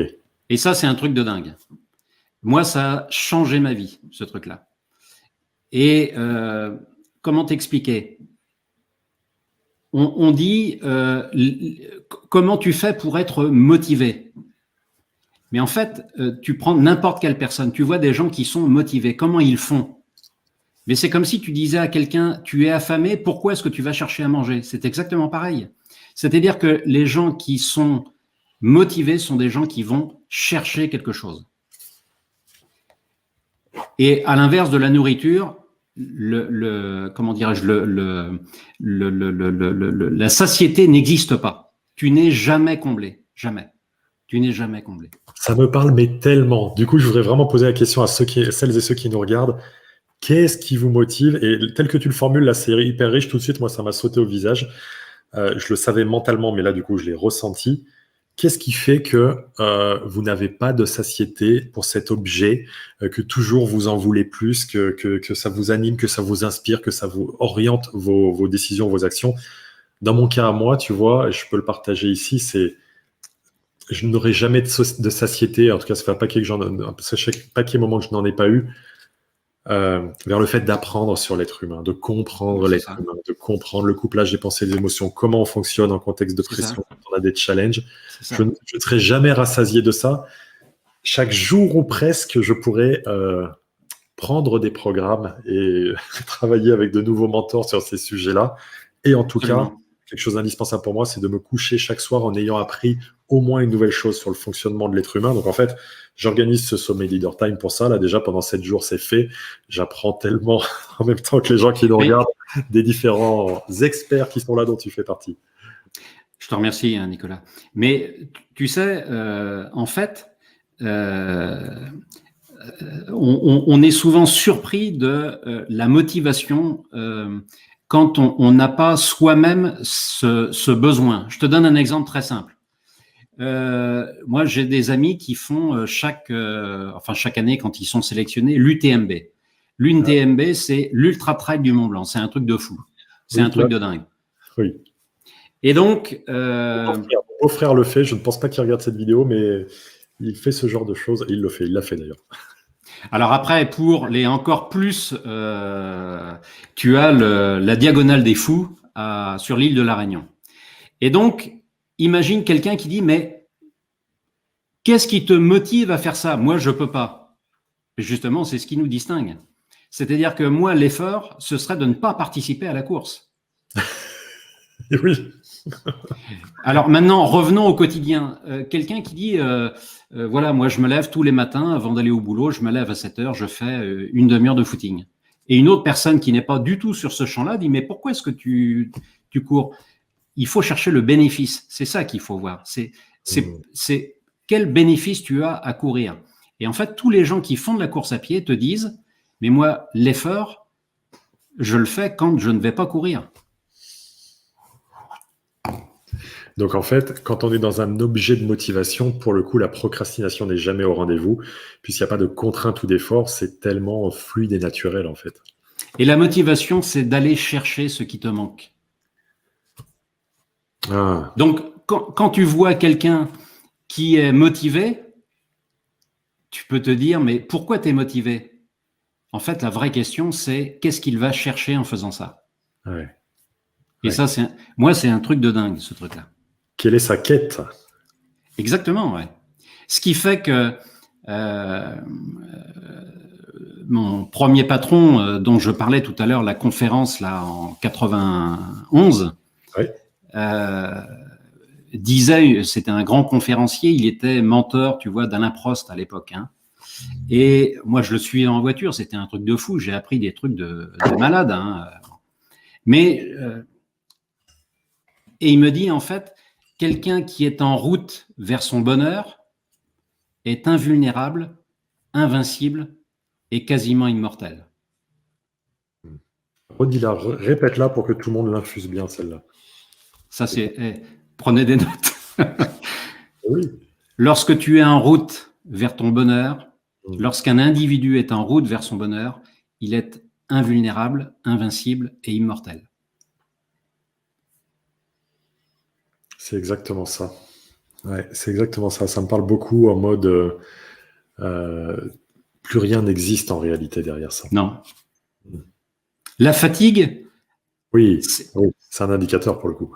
S2: Et ça, c'est un truc de dingue. Moi, ça a changé ma vie, ce truc-là. Et comment t'expliquer ? On dit comment tu fais pour être motivé. Mais en fait, tu prends n'importe quelle personne, tu vois des gens qui sont motivés, comment ils font? Mais c'est comme si tu disais à quelqu'un, tu es affamé, pourquoi est-ce que tu vas chercher à manger? C'est exactement pareil. C'est-à-dire que les gens qui sont motivés sont des gens qui vont chercher quelque chose. Et à l'inverse de la nourriture, comment dirais-je, la satiété n'existe pas. Tu n'es jamais comblé, jamais. Tu n'es jamais comblé.
S1: Ça me parle, mais tellement. Du coup, je voudrais vraiment poser la question à celles et ceux qui nous regardent. Qu'est-ce qui vous motive? Et tel que tu le formules, là, c'est hyper riche. Tout de suite, moi, ça m'a sauté au visage. Je le savais mentalement, mais là, du coup, je l'ai ressenti. Qu'est-ce qui fait que vous n'avez pas de satiété pour cet objet, que toujours vous en voulez plus, que ça vous anime, que ça vous inspire, que ça vous oriente vos décisions, vos actions? Dans mon cas à moi, tu vois, et je peux le partager ici, c'est je n'aurai jamais de satiété. En tout cas, ça fait un paquet moment que je n'en ai pas eu. Vers le fait d'apprendre sur l'être humain, de comprendre l'être humain, de comprendre le couplage des pensées et des émotions, comment on fonctionne en contexte de pression quand on a des challenges. Je ne serai jamais rassasié de ça. Chaque jour ou presque, je pourrais prendre des programmes et travailler avec de nouveaux mentors sur ces sujets-là. Et en tout cas, quelque chose d'indispensable pour moi, c'est de me coucher chaque soir en ayant appris au moins une nouvelle chose sur le fonctionnement de l'être humain. Donc en fait, j'organise ce sommet Leader Time pour ça. Là, déjà, pendant 7 jours, c'est fait. J'apprends tellement en même temps que les gens qui nous regardent, des différents experts qui sont là dont tu fais partie.
S2: Je te remercie, Nicolas. Mais tu sais, en fait, on est souvent surpris de la motivation quand on n'a pas soi-même ce besoin. Je te donne un exemple très simple. Moi, j'ai des amis qui font chaque année, quand ils sont sélectionnés, l'UTMB. L'UTMB, c'est l'Ultra Trail du Mont Blanc. C'est un truc de fou. C'est un truc de dingue.
S1: Oui.
S2: Et donc...
S1: Mon beau-frère le fait. Je ne pense pas qu'il regarde cette vidéo, mais il fait ce genre de choses. Et il le fait. Il l'a fait d'ailleurs.
S2: Alors après, pour les encore plus, tu as la Diagonale des Fous sur l'île de la Réunion. Et donc, imagine quelqu'un qui dit, mais qu'est-ce qui te motive à faire ça? Moi, je ne peux pas. Et justement, c'est ce qui nous distingue. C'est-à-dire que moi, l'effort, ce serait de ne pas participer à la course.
S1: Oui.
S2: Alors maintenant, revenons au quotidien. Quelqu'un qui dit, voilà, moi je me lève tous les matins avant d'aller au boulot, je me lève à 7 heures, je fais une demi-heure de footing. Et une autre personne qui n'est pas du tout sur ce champ-là dit, mais pourquoi est-ce que tu cours? Il faut chercher le bénéfice. C'est ça qu'il faut voir. C'est quel bénéfice tu as à courir. Et en fait, tous les gens qui font de la course à pied te disent, mais moi, l'effort, je le fais quand je ne vais pas courir.
S1: Donc en fait, quand on est dans un objet de motivation, pour le coup, la procrastination n'est jamais au rendez-vous, puisqu'il n'y a pas de contrainte ou d'effort, c'est tellement fluide et naturel en fait.
S2: Et la motivation, c'est d'aller chercher ce qui te manque. Ah. Donc quand tu vois quelqu'un qui est motivé, tu peux te dire, mais pourquoi tu es motivé? En fait, la vraie question, c'est qu'est-ce qu'il va chercher en faisant ça?
S1: Ouais.
S2: Et ça, moi, c'est un truc de dingue, ce truc-là.
S1: Quelle est sa quête?
S2: Exactement, ouais. Ce qui fait que mon premier patron, dont je parlais tout à l'heure, la conférence là en 91, ouais. Disait, c'était un grand conférencier, il était mentor, tu vois, d'Alain Prost à l'époque. Hein. Et moi, je le suivais en voiture, c'était un truc de fou, j'ai appris des trucs de malade. Hein. Mais Et il me dit, en fait, quelqu'un qui est en route vers son bonheur est invulnérable, invincible et quasiment immortel.
S1: Redis-la, répète-la pour que tout le monde l'infuse bien, celle-là.
S2: Ça, prenez des notes.
S1: Oui.
S2: Lorsque tu es en route vers ton bonheur, lorsqu'un individu est en route vers son bonheur, il est invulnérable, invincible et immortel.
S1: C'est exactement ça. Ouais, c'est exactement ça. Ça me parle beaucoup en mode plus rien n'existe en réalité derrière ça.
S2: Non. La fatigue.
S1: Oui, c'est un indicateur pour le coup.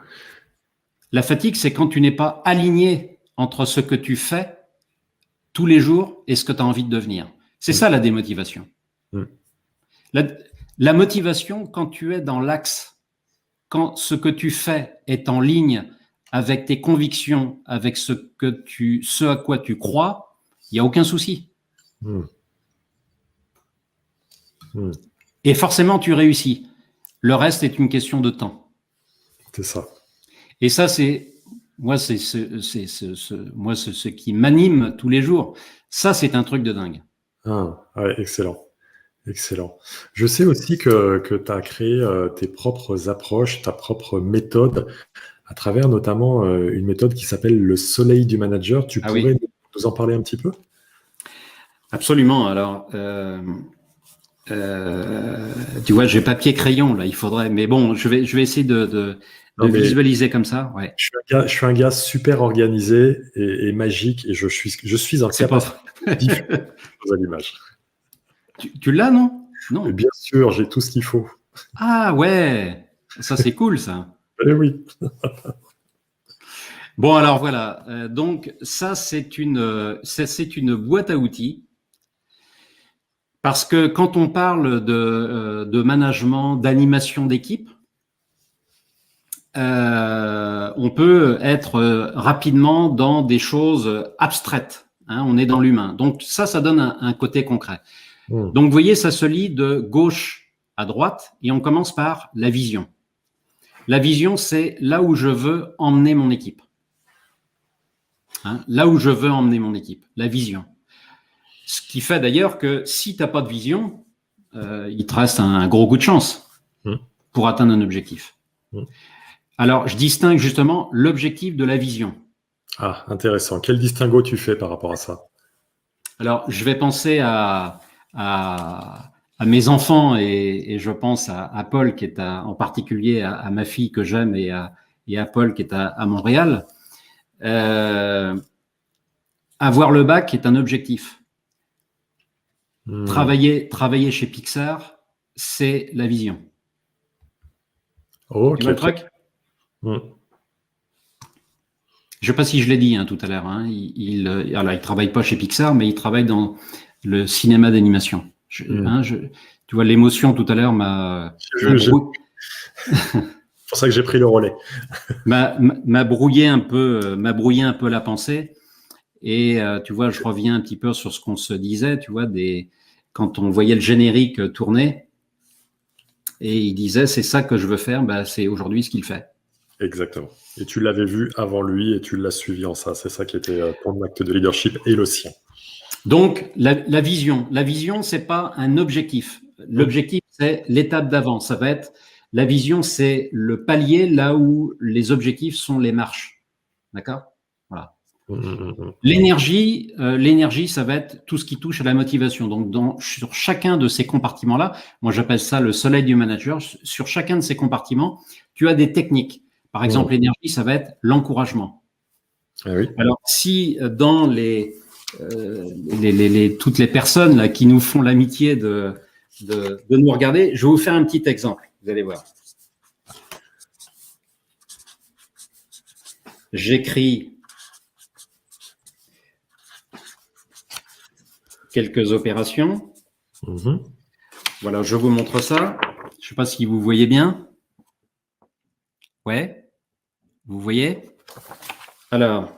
S2: La fatigue, c'est quand tu n'es pas aligné entre ce que tu fais tous les jours et ce que tu as envie de devenir. C'est ça la démotivation. La motivation, quand tu es dans l'axe, quand ce que tu fais est en ligne avec tes convictions, avec ce à quoi tu crois, il n'y a aucun souci. Et forcément, tu réussis. Le reste est une question de temps.
S1: C'est ça.
S2: Et ça, c'est ce qui m'anime tous les jours. Ça, c'est un truc de dingue.
S1: Ah, ouais, excellent. Excellent. Je sais aussi que tu as créé tes propres approches, ta propre méthode, à travers notamment une méthode qui s'appelle le soleil du manager. Tu pourrais nous en parler un petit peu?
S2: Absolument. Alors, tu vois, j'ai papier-crayon, là, il faudrait. Mais bon, je vais essayer de visualiser comme ça. Ouais.
S1: Je suis un gars super organisé et magique et je suis en capacité de diffuser à l'image.
S2: Tu l'as, non? Non.
S1: Et bien sûr, j'ai tout ce qu'il faut.
S2: Ah ouais, ça c'est cool ça.
S1: Eh oui.
S2: Bon alors voilà, donc ça c'est une boîte à outils parce que quand on parle de management, d'animation d'équipe, on peut être rapidement dans des choses abstraites. Hein, on est dans l'humain. Donc ça donne un côté concret. Donc vous voyez, ça se lit de gauche à droite et on commence par la vision. La vision, c'est là où je veux emmener mon équipe. Hein, là où je veux emmener mon équipe, la vision. Ce qui fait d'ailleurs que si tu n'as pas de vision, il te reste un gros coup de chance pour atteindre un objectif. Alors, je distingue justement l'objectif de la vision.
S1: Ah, intéressant. Quel distinguo tu fais par rapport à ça?
S2: Alors, je vais penser à mes enfants et je pense à Paul qui est en particulier à ma fille que j'aime et à Paul qui est à Montréal. Avoir le bac est un objectif. Travailler chez Pixar, c'est la vision.
S1: Okay.
S2: Tu vois le truc? Je ne sais pas si je l'ai dit tout à l'heure. Hein. Il travaille pas chez Pixar, mais il travaille dans le cinéma d'animation. Tu vois, l'émotion tout à l'heure m'a
S1: c'est pour ça que j'ai pris le relais.
S2: m'a brouillé un peu la pensée. Et tu vois, je reviens un petit peu sur ce qu'on se disait. Tu vois, quand on voyait le générique tourner, et il disait c'est ça que je veux faire. C'est aujourd'hui ce qu'il fait.
S1: Exactement. Et tu l'avais vu avant lui et tu l'as suivi en ça. C'est ça qui était ton acte de leadership et le sien.
S2: Donc, la vision. La vision, c'est pas un objectif. L'objectif, c'est l'étape d'avant. Ça va être, la vision, c'est le palier là où les objectifs sont les marches. D'accord? Voilà. L'énergie, ça va être tout ce qui touche à la motivation. Donc, sur chacun de ces compartiments-là, moi j'appelle ça le soleil du manager, sur chacun de ces compartiments, tu as des techniques. Par exemple, l'énergie, ça va être l'encouragement.
S1: Ah oui.
S2: Alors, si dans toutes les personnes là, qui nous font l'amitié de nous regarder, je vais vous faire un petit exemple. Vous allez voir. J'écris quelques opérations. Voilà, je vous montre ça. Je ne sais pas si vous voyez bien. Ouais, vous voyez? Alors,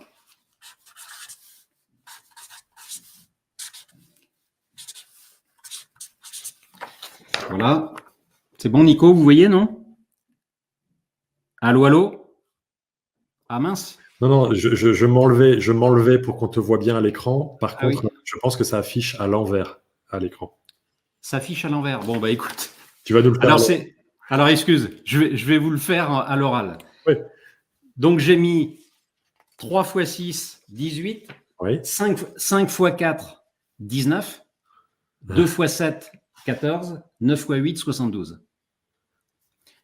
S2: voilà. C'est bon, Nico, vous voyez, non? Allô, allô? Ah mince.
S1: Non, non, je m'enlevais pour qu'on te voit bien à l'écran. Par
S2: Ah oui,
S1: contre, je pense que ça affiche à l'envers à l'écran.
S2: ça affiche à l'envers. Bon, bah écoute.
S1: Tu vas nous le faire
S2: Alors,
S1: à l'envers.
S2: alors excuse, je vais vous le faire à l'oral.
S1: Oui.
S2: Donc, j'ai mis 3 x 6, 18.
S1: Oui.
S2: 5 x 4, 19. 2 x 7, 14. 9 x 8, 72.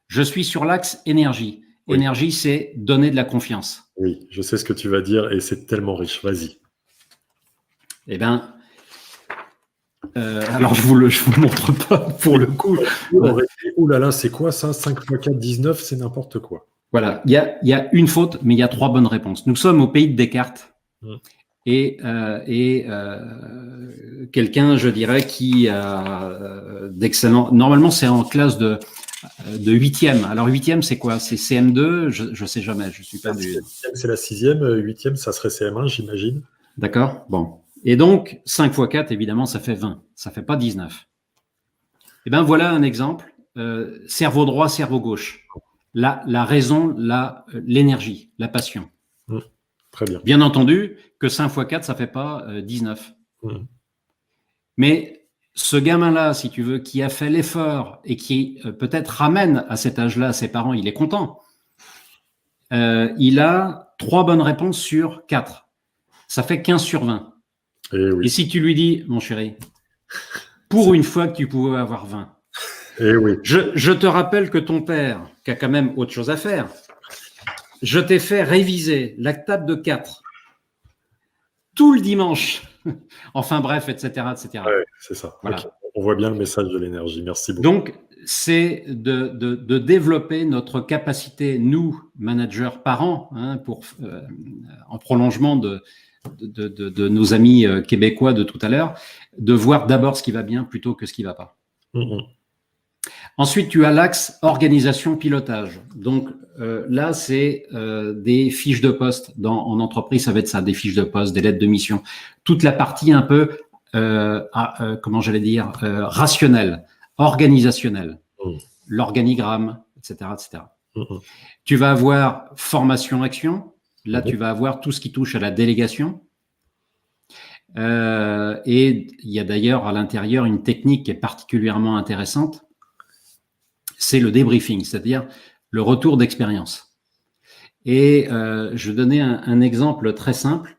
S2: Je suis sur l'axe énergie.
S1: Oui.
S2: Énergie, c'est donner de la confiance.
S1: Oui, je sais ce que tu vas dire et c'est tellement riche. Vas-y.
S2: Eh bien, alors je vous le montre pas pour le coup.
S1: Ouh là là, c'est quoi ça? 5 x 4, 19, c'est n'importe quoi.
S2: Voilà, il y a une faute, mais il y a 3 bonnes réponses. Nous sommes au pays de Descartes. Et quelqu'un, je dirais, qui a d'excellents. Normalement, c'est en classe de 8e. Alors 8e, c'est quoi? C'est CM2? Je sais jamais. Je suis perdu.
S1: C'est la 6e, 8e, ça serait CM1, j'imagine.
S2: D'accord. Bon. Et donc 5 x 4, évidemment, ça fait 20. Ça fait pas 19. Et ben voilà un exemple. Cerveau droit, cerveau gauche. La raison, l'énergie, la passion.
S1: Très bien.
S2: Bien entendu que 5 x 4, ça fait pas 19. Mais ce gamin-là, si tu veux, qui a fait l'effort et qui peut-être ramène à cet âge-là ses parents, il est content. Il a 3 bonnes réponses sur 4. Ça fait 15 sur 20.
S1: Oui.
S2: Et si tu lui dis, mon chéri, pour une fois que tu pouvais avoir 20,
S1: oui.
S2: Je te rappelle que ton père, qui a quand même autre chose à faire, je t'ai fait réviser la table de 4 tout le dimanche. Enfin bref, etc. etc.
S1: Ouais, c'est ça. Voilà. Okay. On voit bien le message de l'énergie. Merci beaucoup.
S2: Donc, c'est de développer notre capacité, nous, managers, parents, hein, en prolongement de nos amis québécois de tout à l'heure, de voir d'abord ce qui va bien plutôt que ce qui ne va pas. Ensuite, tu as l'axe organisation-pilotage. Donc là, c'est des fiches de poste. En entreprise, ça va être ça, des fiches de poste, des lettres de mission. Toute la partie un peu, comment j'allais dire, rationnelle, organisationnelle, l'organigramme, etc. etc. Tu vas avoir formation-action. Là, tu vas avoir tout ce qui touche à la délégation. Et il y a d'ailleurs à l'intérieur une technique qui est particulièrement intéressante. C'est le débriefing, c'est-à-dire le retour d'expérience. Et je vais donner un exemple très simple.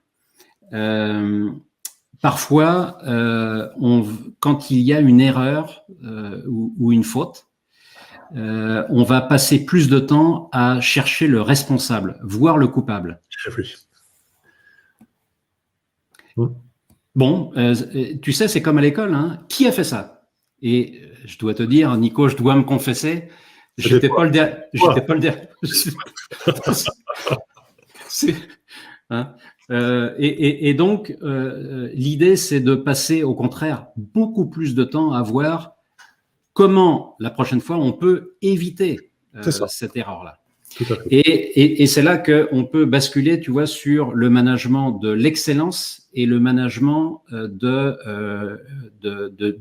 S2: Parfois, quand il y a une erreur ou une faute, on va passer plus de temps à chercher le responsable, voire le coupable.
S1: Oui.
S2: Bon, tu sais, c'est comme à l'école, hein. Qui a fait ça? Et je dois te dire, Nico, je dois me confesser, j'étais pas le dernier. Hein, et donc, l'idée, c'est de passer, au contraire, beaucoup plus de temps à voir comment, la prochaine fois, on peut éviter cette erreur-là. Et c'est là qu'on peut basculer, tu vois, sur le management de l'excellence et le management de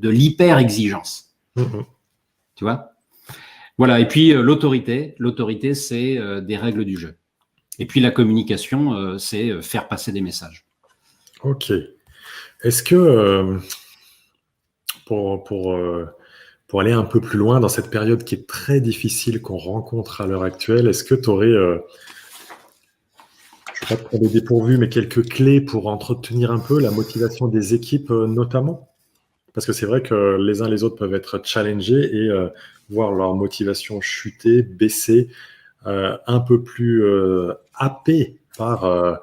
S2: l'hyper-exigence. Tu vois? Voilà. Et puis, l'autorité, c'est des règles du jeu. Et puis, la communication, c'est faire passer des messages.
S1: Ok. Est-ce que, pour aller un peu plus loin dans cette période qui est très difficile qu'on rencontre à l'heure actuelle, est-ce que tu aurais, je ne vais pas te prendre des dépourvus, mais quelques clés pour entretenir un peu la motivation des équipes notamment? Parce que c'est vrai que les uns les autres peuvent être challengés et voir leur motivation chuter, baisser, un peu plus happée par...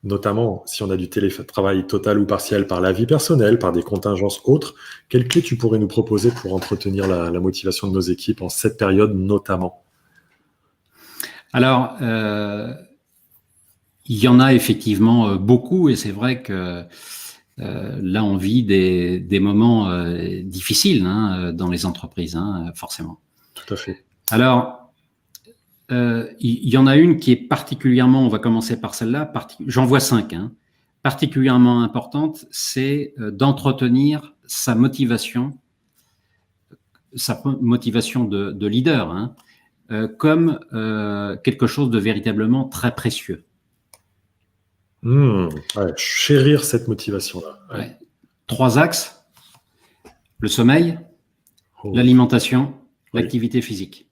S1: notamment si on a du télétravail total ou partiel, par la vie personnelle, par des contingences autres. Quelles clés tu pourrais nous proposer pour entretenir la motivation de nos équipes en cette période notamment?
S2: Alors, il y en a effectivement beaucoup et c'est vrai que là, on vit des moments difficiles dans les entreprises, forcément.
S1: Tout à fait.
S2: Alors, il y en a une qui est particulièrement, on va commencer par celle-là, j'en vois 5, particulièrement importante, c'est d'entretenir sa motivation de leader, comme quelque chose de véritablement très précieux.
S1: Chérir cette motivation-là.
S2: Ouais. 3 axes, le sommeil,
S1: Oh.
S2: l'alimentation,
S1: Oui.
S2: l'activité physique.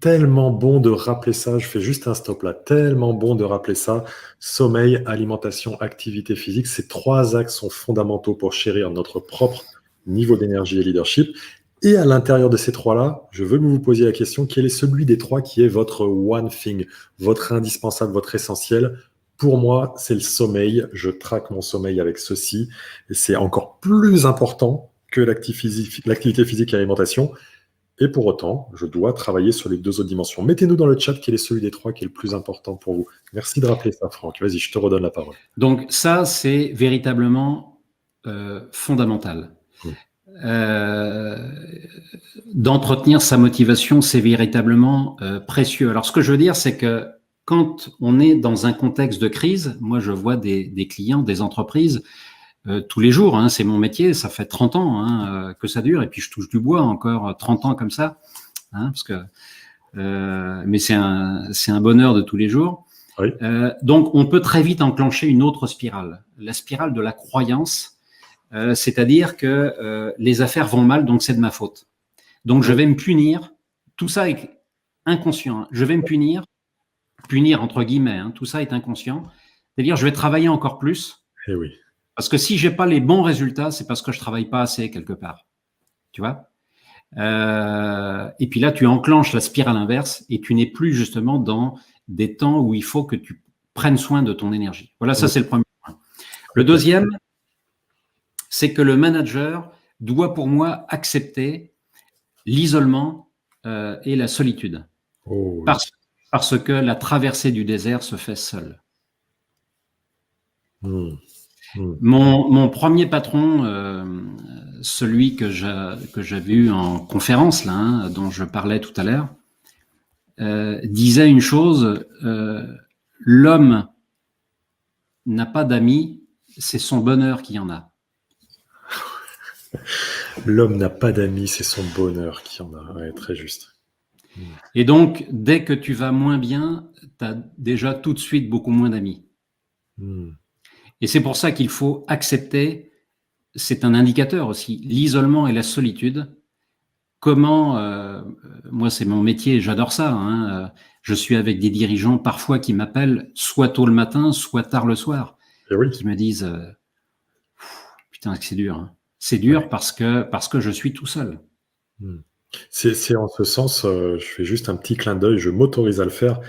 S1: Tellement bon de rappeler ça, je fais juste un stop là, tellement bon de rappeler ça. Sommeil, alimentation, activité physique, ces 3 axes sont fondamentaux pour chérir notre propre niveau d'énergie et leadership. Et à l'intérieur de ces 3-là, je veux que vous vous posiez la question, quel est celui des 3 qui est votre one thing, votre indispensable, votre essentiel? Pour moi, c'est le sommeil. Je traque mon sommeil avec ceci. Et c'est encore plus important que l'activité physique et l'alimentation. Et pour autant, je dois travailler sur les 2 autres dimensions. Mettez-nous dans le chat quel est celui des 3 qui est le plus important pour vous. Merci de rappeler ça, Franck. Vas-y, je te redonne la parole.
S2: Donc ça, c'est véritablement fondamental. D'entretenir sa motivation, c'est véritablement précieux. Alors ce que je veux dire, c'est que quand on est dans un contexte de crise, moi je vois des clients, des entreprises, tous les jours, c'est mon métier, ça fait 30 ans que ça dure, et puis je touche du bois encore 30 ans comme ça, parce que, mais c'est un bonheur de tous les jours.
S1: Oui.
S2: Donc on peut très vite enclencher une autre spirale, la spirale de la croyance, c'est-à-dire que les affaires vont mal, donc c'est de ma faute. Donc je vais me punir, tout ça est inconscient, je vais me punir entre guillemets, tout ça est inconscient, c'est-à-dire je vais travailler encore plus.
S1: Eh oui.
S2: Parce que si j'ai pas les bons résultats, c'est parce que je travaille pas assez quelque part. Tu vois ? Et puis là, tu enclenches la spirale inverse et tu n'es plus justement dans des temps où il faut que tu prennes soin de ton énergie. Voilà, ça c'est le premier point. Le deuxième, c'est que le manager doit pour moi accepter l'isolement et la solitude.
S1: Oh,
S2: Parce que la traversée du désert se fait seule. Mon premier patron, celui que j'avais eu en conférence, là, dont je parlais tout à l'heure, disait une chose, l'homme n'a pas d'amis, c'est son bonheur qui en a.
S1: L'homme n'a pas d'amis, c'est son bonheur qui en a. Ouais, très juste.
S2: Et donc, dès que tu vas moins bien, tu as déjà tout de suite beaucoup moins d'amis. Et c'est pour ça qu'il faut accepter, c'est un indicateur aussi, l'isolement et la solitude. Comment, moi c'est mon métier, j'adore ça. Je suis avec des dirigeants parfois qui m'appellent soit tôt le matin, soit tard le soir, qui me disent putain que c'est dur. C'est dur parce que je suis tout seul.
S1: C'est en ce sens, je fais juste un petit clin d'œil, je m'autorise à le faire.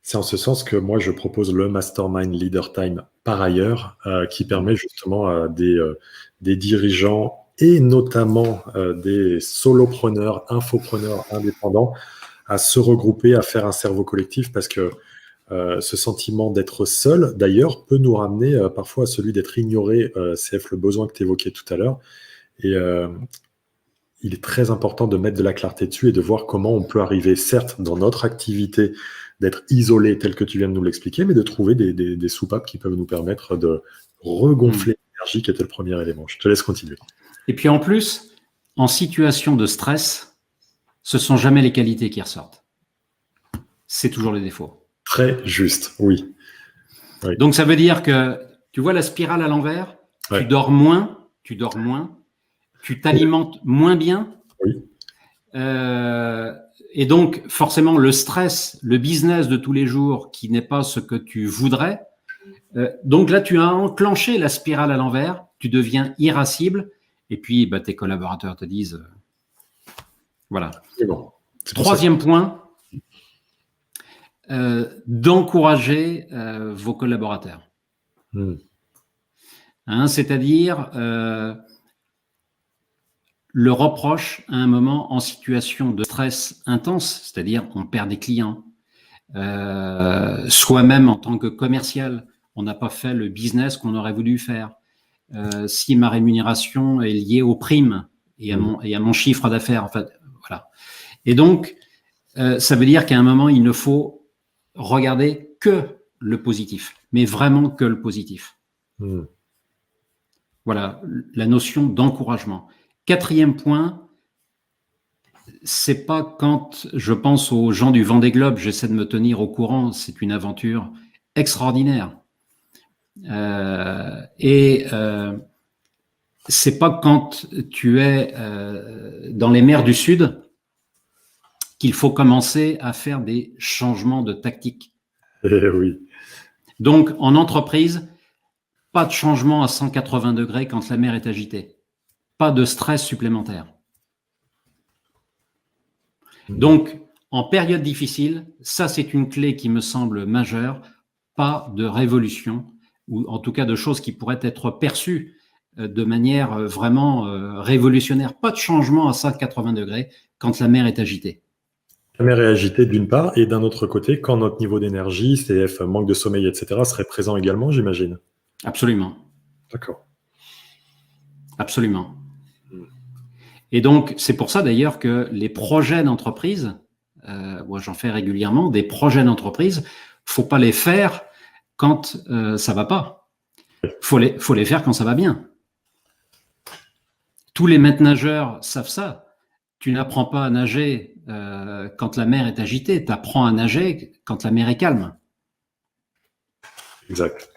S1: C'est en ce sens que moi, je propose le Mastermind Leader Time par ailleurs, qui permet justement à des dirigeants et notamment des solopreneurs, infopreneurs indépendants à se regrouper, à faire un cerveau collectif parce que ce sentiment d'être seul, d'ailleurs, peut nous ramener parfois à celui d'être ignoré, CF, le besoin que tu évoquais tout à l'heure. Et il est très important de mettre de la clarté dessus et de voir comment on peut arriver, certes, dans notre activité, d'être isolé tel que tu viens de nous l'expliquer, mais de trouver des soupapes qui peuvent nous permettre de regonfler l'énergie qui était le premier élément. Je te laisse continuer.
S2: Et puis en plus, en situation de stress, ce ne sont jamais les qualités qui ressortent. C'est toujours les défauts.
S1: Très juste, oui.
S2: Donc ça veut dire que, tu vois la spirale à l'envers, tu dors moins, tu t'alimentes moins bien.
S1: Oui.
S2: Et donc, forcément, le stress, le business de tous les jours qui n'est pas ce que tu voudrais. Donc là, tu as enclenché la spirale à l'envers, tu deviens irascible, et puis tes collaborateurs te disent voilà.
S1: C'est bon.
S2: Troisième point, d'encourager vos collaborateurs. C'est-à-dire le reproche à un moment en situation de stress intense, c'est-à-dire on perd des clients, soi-même en tant que commercial, on n'a pas fait le business qu'on aurait voulu faire. Si ma rémunération est liée aux primes et à mon chiffre d'affaires, en fait, voilà. Et donc, ça veut dire qu'à un moment, il ne faut regarder que le positif, mais vraiment que le positif. Voilà, la notion d'encouragement. Quatrième point, c'est pas quand je pense aux gens du Vendée Globe, j'essaie de me tenir au courant, c'est une aventure extraordinaire. C'est pas quand tu es dans les mers du Sud qu'il faut commencer à faire des changements de tactique.
S1: Oui.
S2: Donc, en entreprise, pas de changement à 180 degrés quand la mer est agitée. Pas de stress supplémentaire. Donc, en période difficile, ça c'est une clé qui me semble majeure, pas de révolution, ou en tout cas de choses qui pourraient être perçues de manière vraiment révolutionnaire. Pas de changement à 180 degrés quand la mer est agitée.
S1: La mer est agitée d'une part, et d'un autre côté, quand notre niveau d'énergie, CF, manque de sommeil, etc., serait présent également, j'imagine.
S2: Absolument.
S1: D'accord.
S2: Absolument. Et donc, c'est pour ça d'ailleurs que les projets d'entreprise, moi j'en fais régulièrement, des projets d'entreprise, faut pas les faire quand ça va pas. Faut les faire quand ça va bien. Tous les maîtres nageurs savent ça. Tu n'apprends pas à nager quand la mer est agitée, tu apprends à nager quand la mer est calme.
S1: Exact.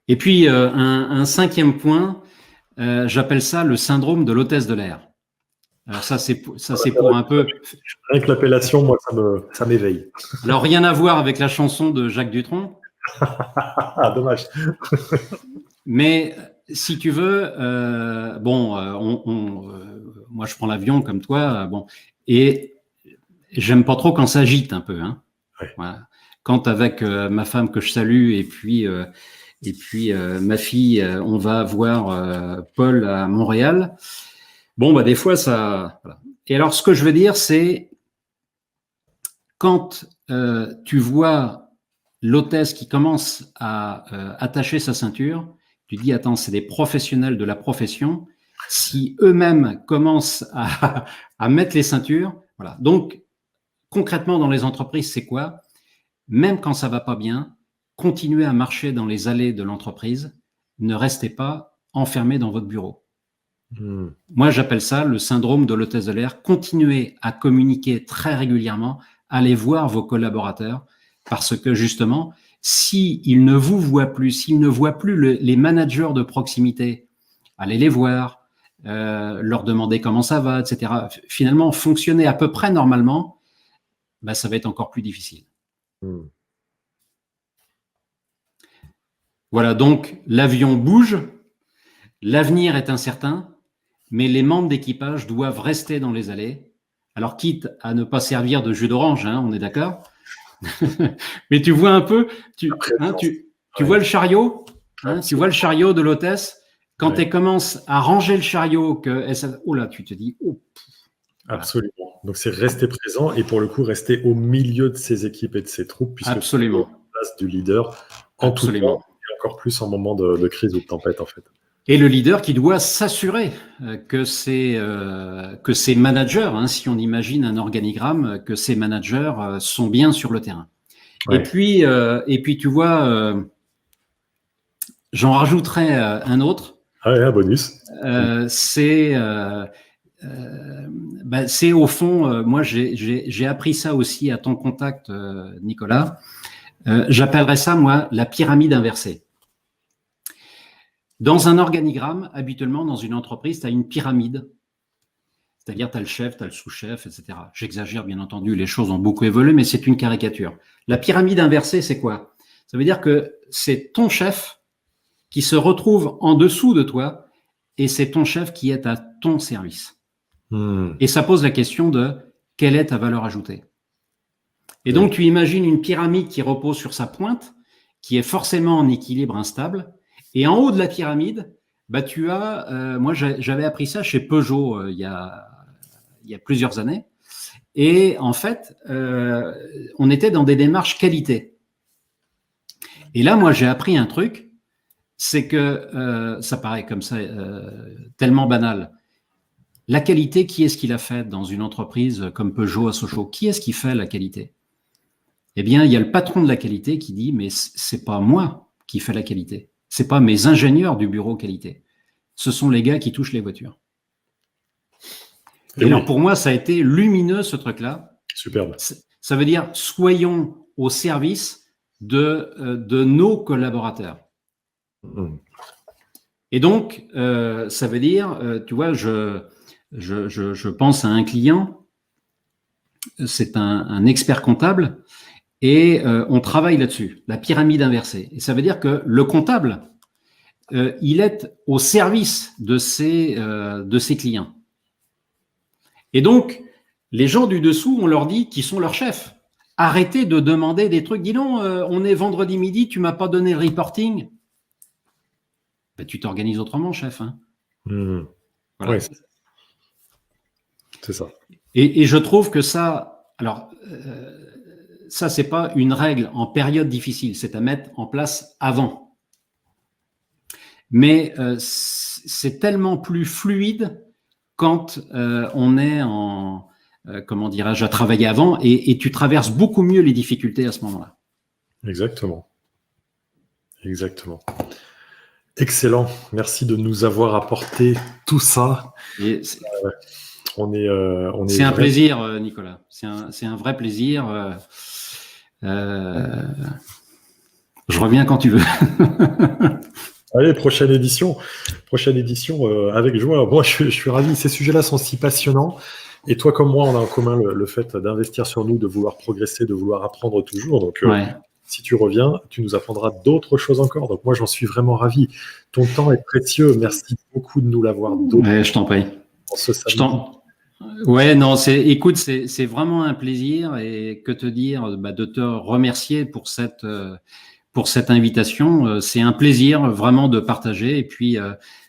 S2: Et puis, un cinquième point, j'appelle ça le syndrome de l'hôtesse de l'air. Alors ça, c'est pour un peu...
S1: Avec l'appellation, moi, ça m'éveille.
S2: Alors, rien à voir avec la chanson de Jacques Dutronc.
S1: Ah, dommage.
S2: Mais si tu veux, moi, je prends l'avion comme toi, et j'aime pas trop quand ça agite un peu. Hein.
S1: Ouais.
S2: Voilà. Quand avec ma femme que je salue et puis ma fille, on va voir Paul à Montréal. Des fois ça. Voilà. Et alors, ce que je veux dire, c'est quand tu vois l'hôtesse qui commence à attacher sa ceinture, tu dis attends, c'est des professionnels de la profession. Si eux-mêmes commencent à mettre les ceintures, voilà. Donc concrètement dans les entreprises, c'est quoi? Même quand ça va pas bien, continuez à marcher dans les allées de l'entreprise. Ne restez pas enfermé dans votre bureau. Moi, j'appelle ça le syndrome de l'hôtesse de l'air. Continuez à communiquer très régulièrement, allez voir vos collaborateurs, parce que justement, s'ils ne vous voient plus, s'ils ne voient plus les managers de proximité, allez les voir, leur demander comment ça va, etc. Finalement, fonctionner à peu près normalement, ça va être encore plus difficile. Voilà, donc l'avion bouge, l'avenir est incertain, mais les membres d'équipage doivent rester dans les allées. Alors, quitte à ne pas servir de jus d'orange, hein, on est d'accord. Mais tu vois un peu, tu vois le chariot, hein, tu vois le chariot de l'hôtesse. Quand elle commence à ranger le chariot, tu te dis, oh.
S1: Absolument. Donc, c'est rester présent et pour le coup, rester au milieu de ses équipes et de ses troupes, puisque c'est la place du leader en tout temps, et encore plus en moment de crise ou de tempête, en fait.
S2: Et le leader qui doit s'assurer que ces managers, hein, si on imagine un organigramme, que ces managers sont bien sur le terrain. Ouais. Et puis tu vois, j'en rajouterai un autre.
S1: Ah ouais, un bonus.
S2: C'est au fond, moi j'ai appris ça aussi à ton contact, Nicolas. J'appellerais ça, moi, la pyramide inversée. Dans un organigramme, habituellement, dans une entreprise, tu as une pyramide. C'est-à-dire, tu as le chef, tu as le sous-chef, etc. J'exagère, bien entendu, les choses ont beaucoup évolué, mais c'est une caricature. La pyramide inversée, c'est quoi? Ça veut dire que c'est ton chef qui se retrouve en dessous de toi et c'est ton chef qui est à ton service. Et ça pose la question de quelle est ta valeur ajoutée? Et donc, tu imagines une pyramide qui repose sur sa pointe, qui est forcément en équilibre instable. Et en haut de la pyramide, tu as, moi j'avais appris ça chez Peugeot il y a plusieurs années. Et en fait, on était dans des démarches qualité. Et là, moi j'ai appris un truc, c'est que ça paraît comme ça tellement banal. La qualité, qui est-ce qui l'a fait dans une entreprise comme Peugeot à Sochaux? Qui est-ce qui fait la qualité? Eh bien, il y a le patron de la qualité qui dit, mais c'est pas moi qui fais la qualité. C'est pas mes ingénieurs du bureau qualité. Ce sont les gars qui touchent les voitures. Et alors, pour moi, ça a été lumineux, ce truc-là.
S1: Superbe.
S2: Ça veut dire, soyons au service de nos collaborateurs. Et donc, ça veut dire, tu vois, je pense à un client, c'est un expert comptable, et on travaille là-dessus, la pyramide inversée. Et ça veut dire que le comptable, il est au service de ses clients. Et donc, les gens du dessous, on leur dit qu'ils sont leurs chefs. Arrêtez de demander des trucs. Dis donc, on est vendredi midi, tu m'as pas donné le reporting. Ben, tu t'organises autrement, chef. Hein.
S1: Voilà. Oui, c'est ça.
S2: Et je trouve que ça, alors, ça, c'est pas une règle en période difficile, c'est à mettre en place avant. Mais c'est tellement plus fluide quand on est en, comment dirais-je, à travailler avant et tu traverses beaucoup mieux les difficultés à ce moment-là.
S1: Exactement. Exactement. Excellent. Merci de nous avoir apporté tout ça.
S2: C'est un plaisir, Nicolas. C'est un vrai plaisir. Je reviens quand tu veux.
S1: Allez, prochaine édition avec joie. Moi, je suis ravi. Ces sujets-là sont si passionnants. Et toi comme moi, on a en commun le fait d'investir sur nous, de vouloir progresser, de vouloir apprendre toujours. Donc, si tu reviens, tu nous apprendras d'autres choses encore. Donc, moi, j'en suis vraiment ravi. Ton temps est précieux. Merci beaucoup de nous l'avoir donné.
S2: Ouais, je t'en prie. Ouais, non, écoute, c'est vraiment un plaisir. Et que te dire, de te remercier pour cette invitation. C'est un plaisir vraiment de partager. Et puis,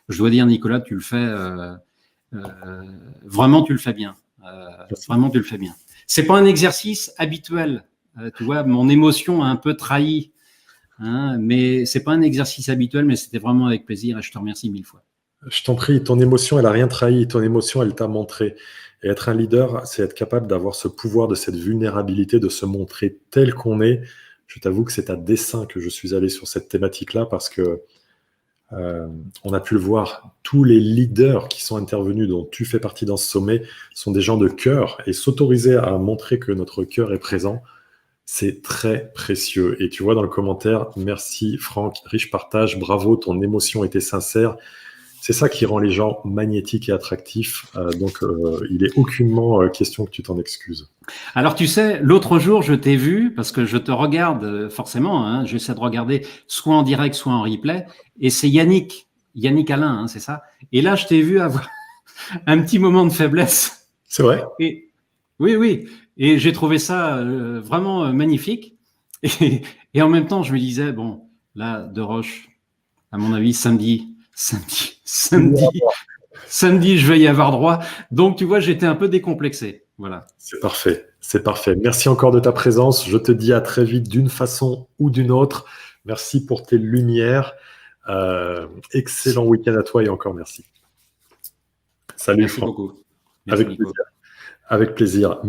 S2: je dois dire, Nicolas, tu le fais vraiment, tu le fais bien. Vraiment, tu le fais bien. C'est pas un exercice habituel. Tu vois, mon émotion a un peu trahi, hein, mais c'est pas un exercice habituel, mais c'était vraiment avec plaisir et je te remercie 1000 fois.
S1: Je t'en prie, ton émotion, elle a rien trahi. Ton émotion, elle t'a montré. Et être un leader, c'est être capable d'avoir ce pouvoir, de cette vulnérabilité, de se montrer tel qu'on est. Je t'avoue que c'est à dessein que je suis allé sur cette thématique-là parce que on a pu le voir. Tous les leaders qui sont intervenus, dont tu fais partie dans ce sommet, sont des gens de cœur. Et s'autoriser à montrer que notre cœur est présent, c'est très précieux. Et tu vois dans le commentaire, merci Franck, riche partage, bravo, ton émotion était sincère. C'est ça qui rend les gens magnétiques et attractifs. Donc, il est aucunement question que tu t'en excuses.
S2: Alors, tu sais, l'autre jour, je t'ai vu, parce que je te regarde forcément, hein, j'essaie de regarder soit en direct, soit en replay, et c'est Yannick Alain, hein, c'est ça. Et là, je t'ai vu avoir un petit moment de faiblesse.
S1: C'est vrai.
S2: Et, oui. Et j'ai trouvé ça vraiment magnifique. Et en même temps, je me disais, bon, là, De Roche, à mon avis, samedi, je vais y avoir droit. Donc, tu vois, j'étais un peu décomplexé. Voilà.
S1: C'est parfait. Merci encore de ta présence. Je te dis à très vite d'une façon ou d'une autre. Merci pour tes lumières. Excellent week-end à toi et encore merci. Salut.
S2: Merci beaucoup.
S1: Merci, avec plaisir.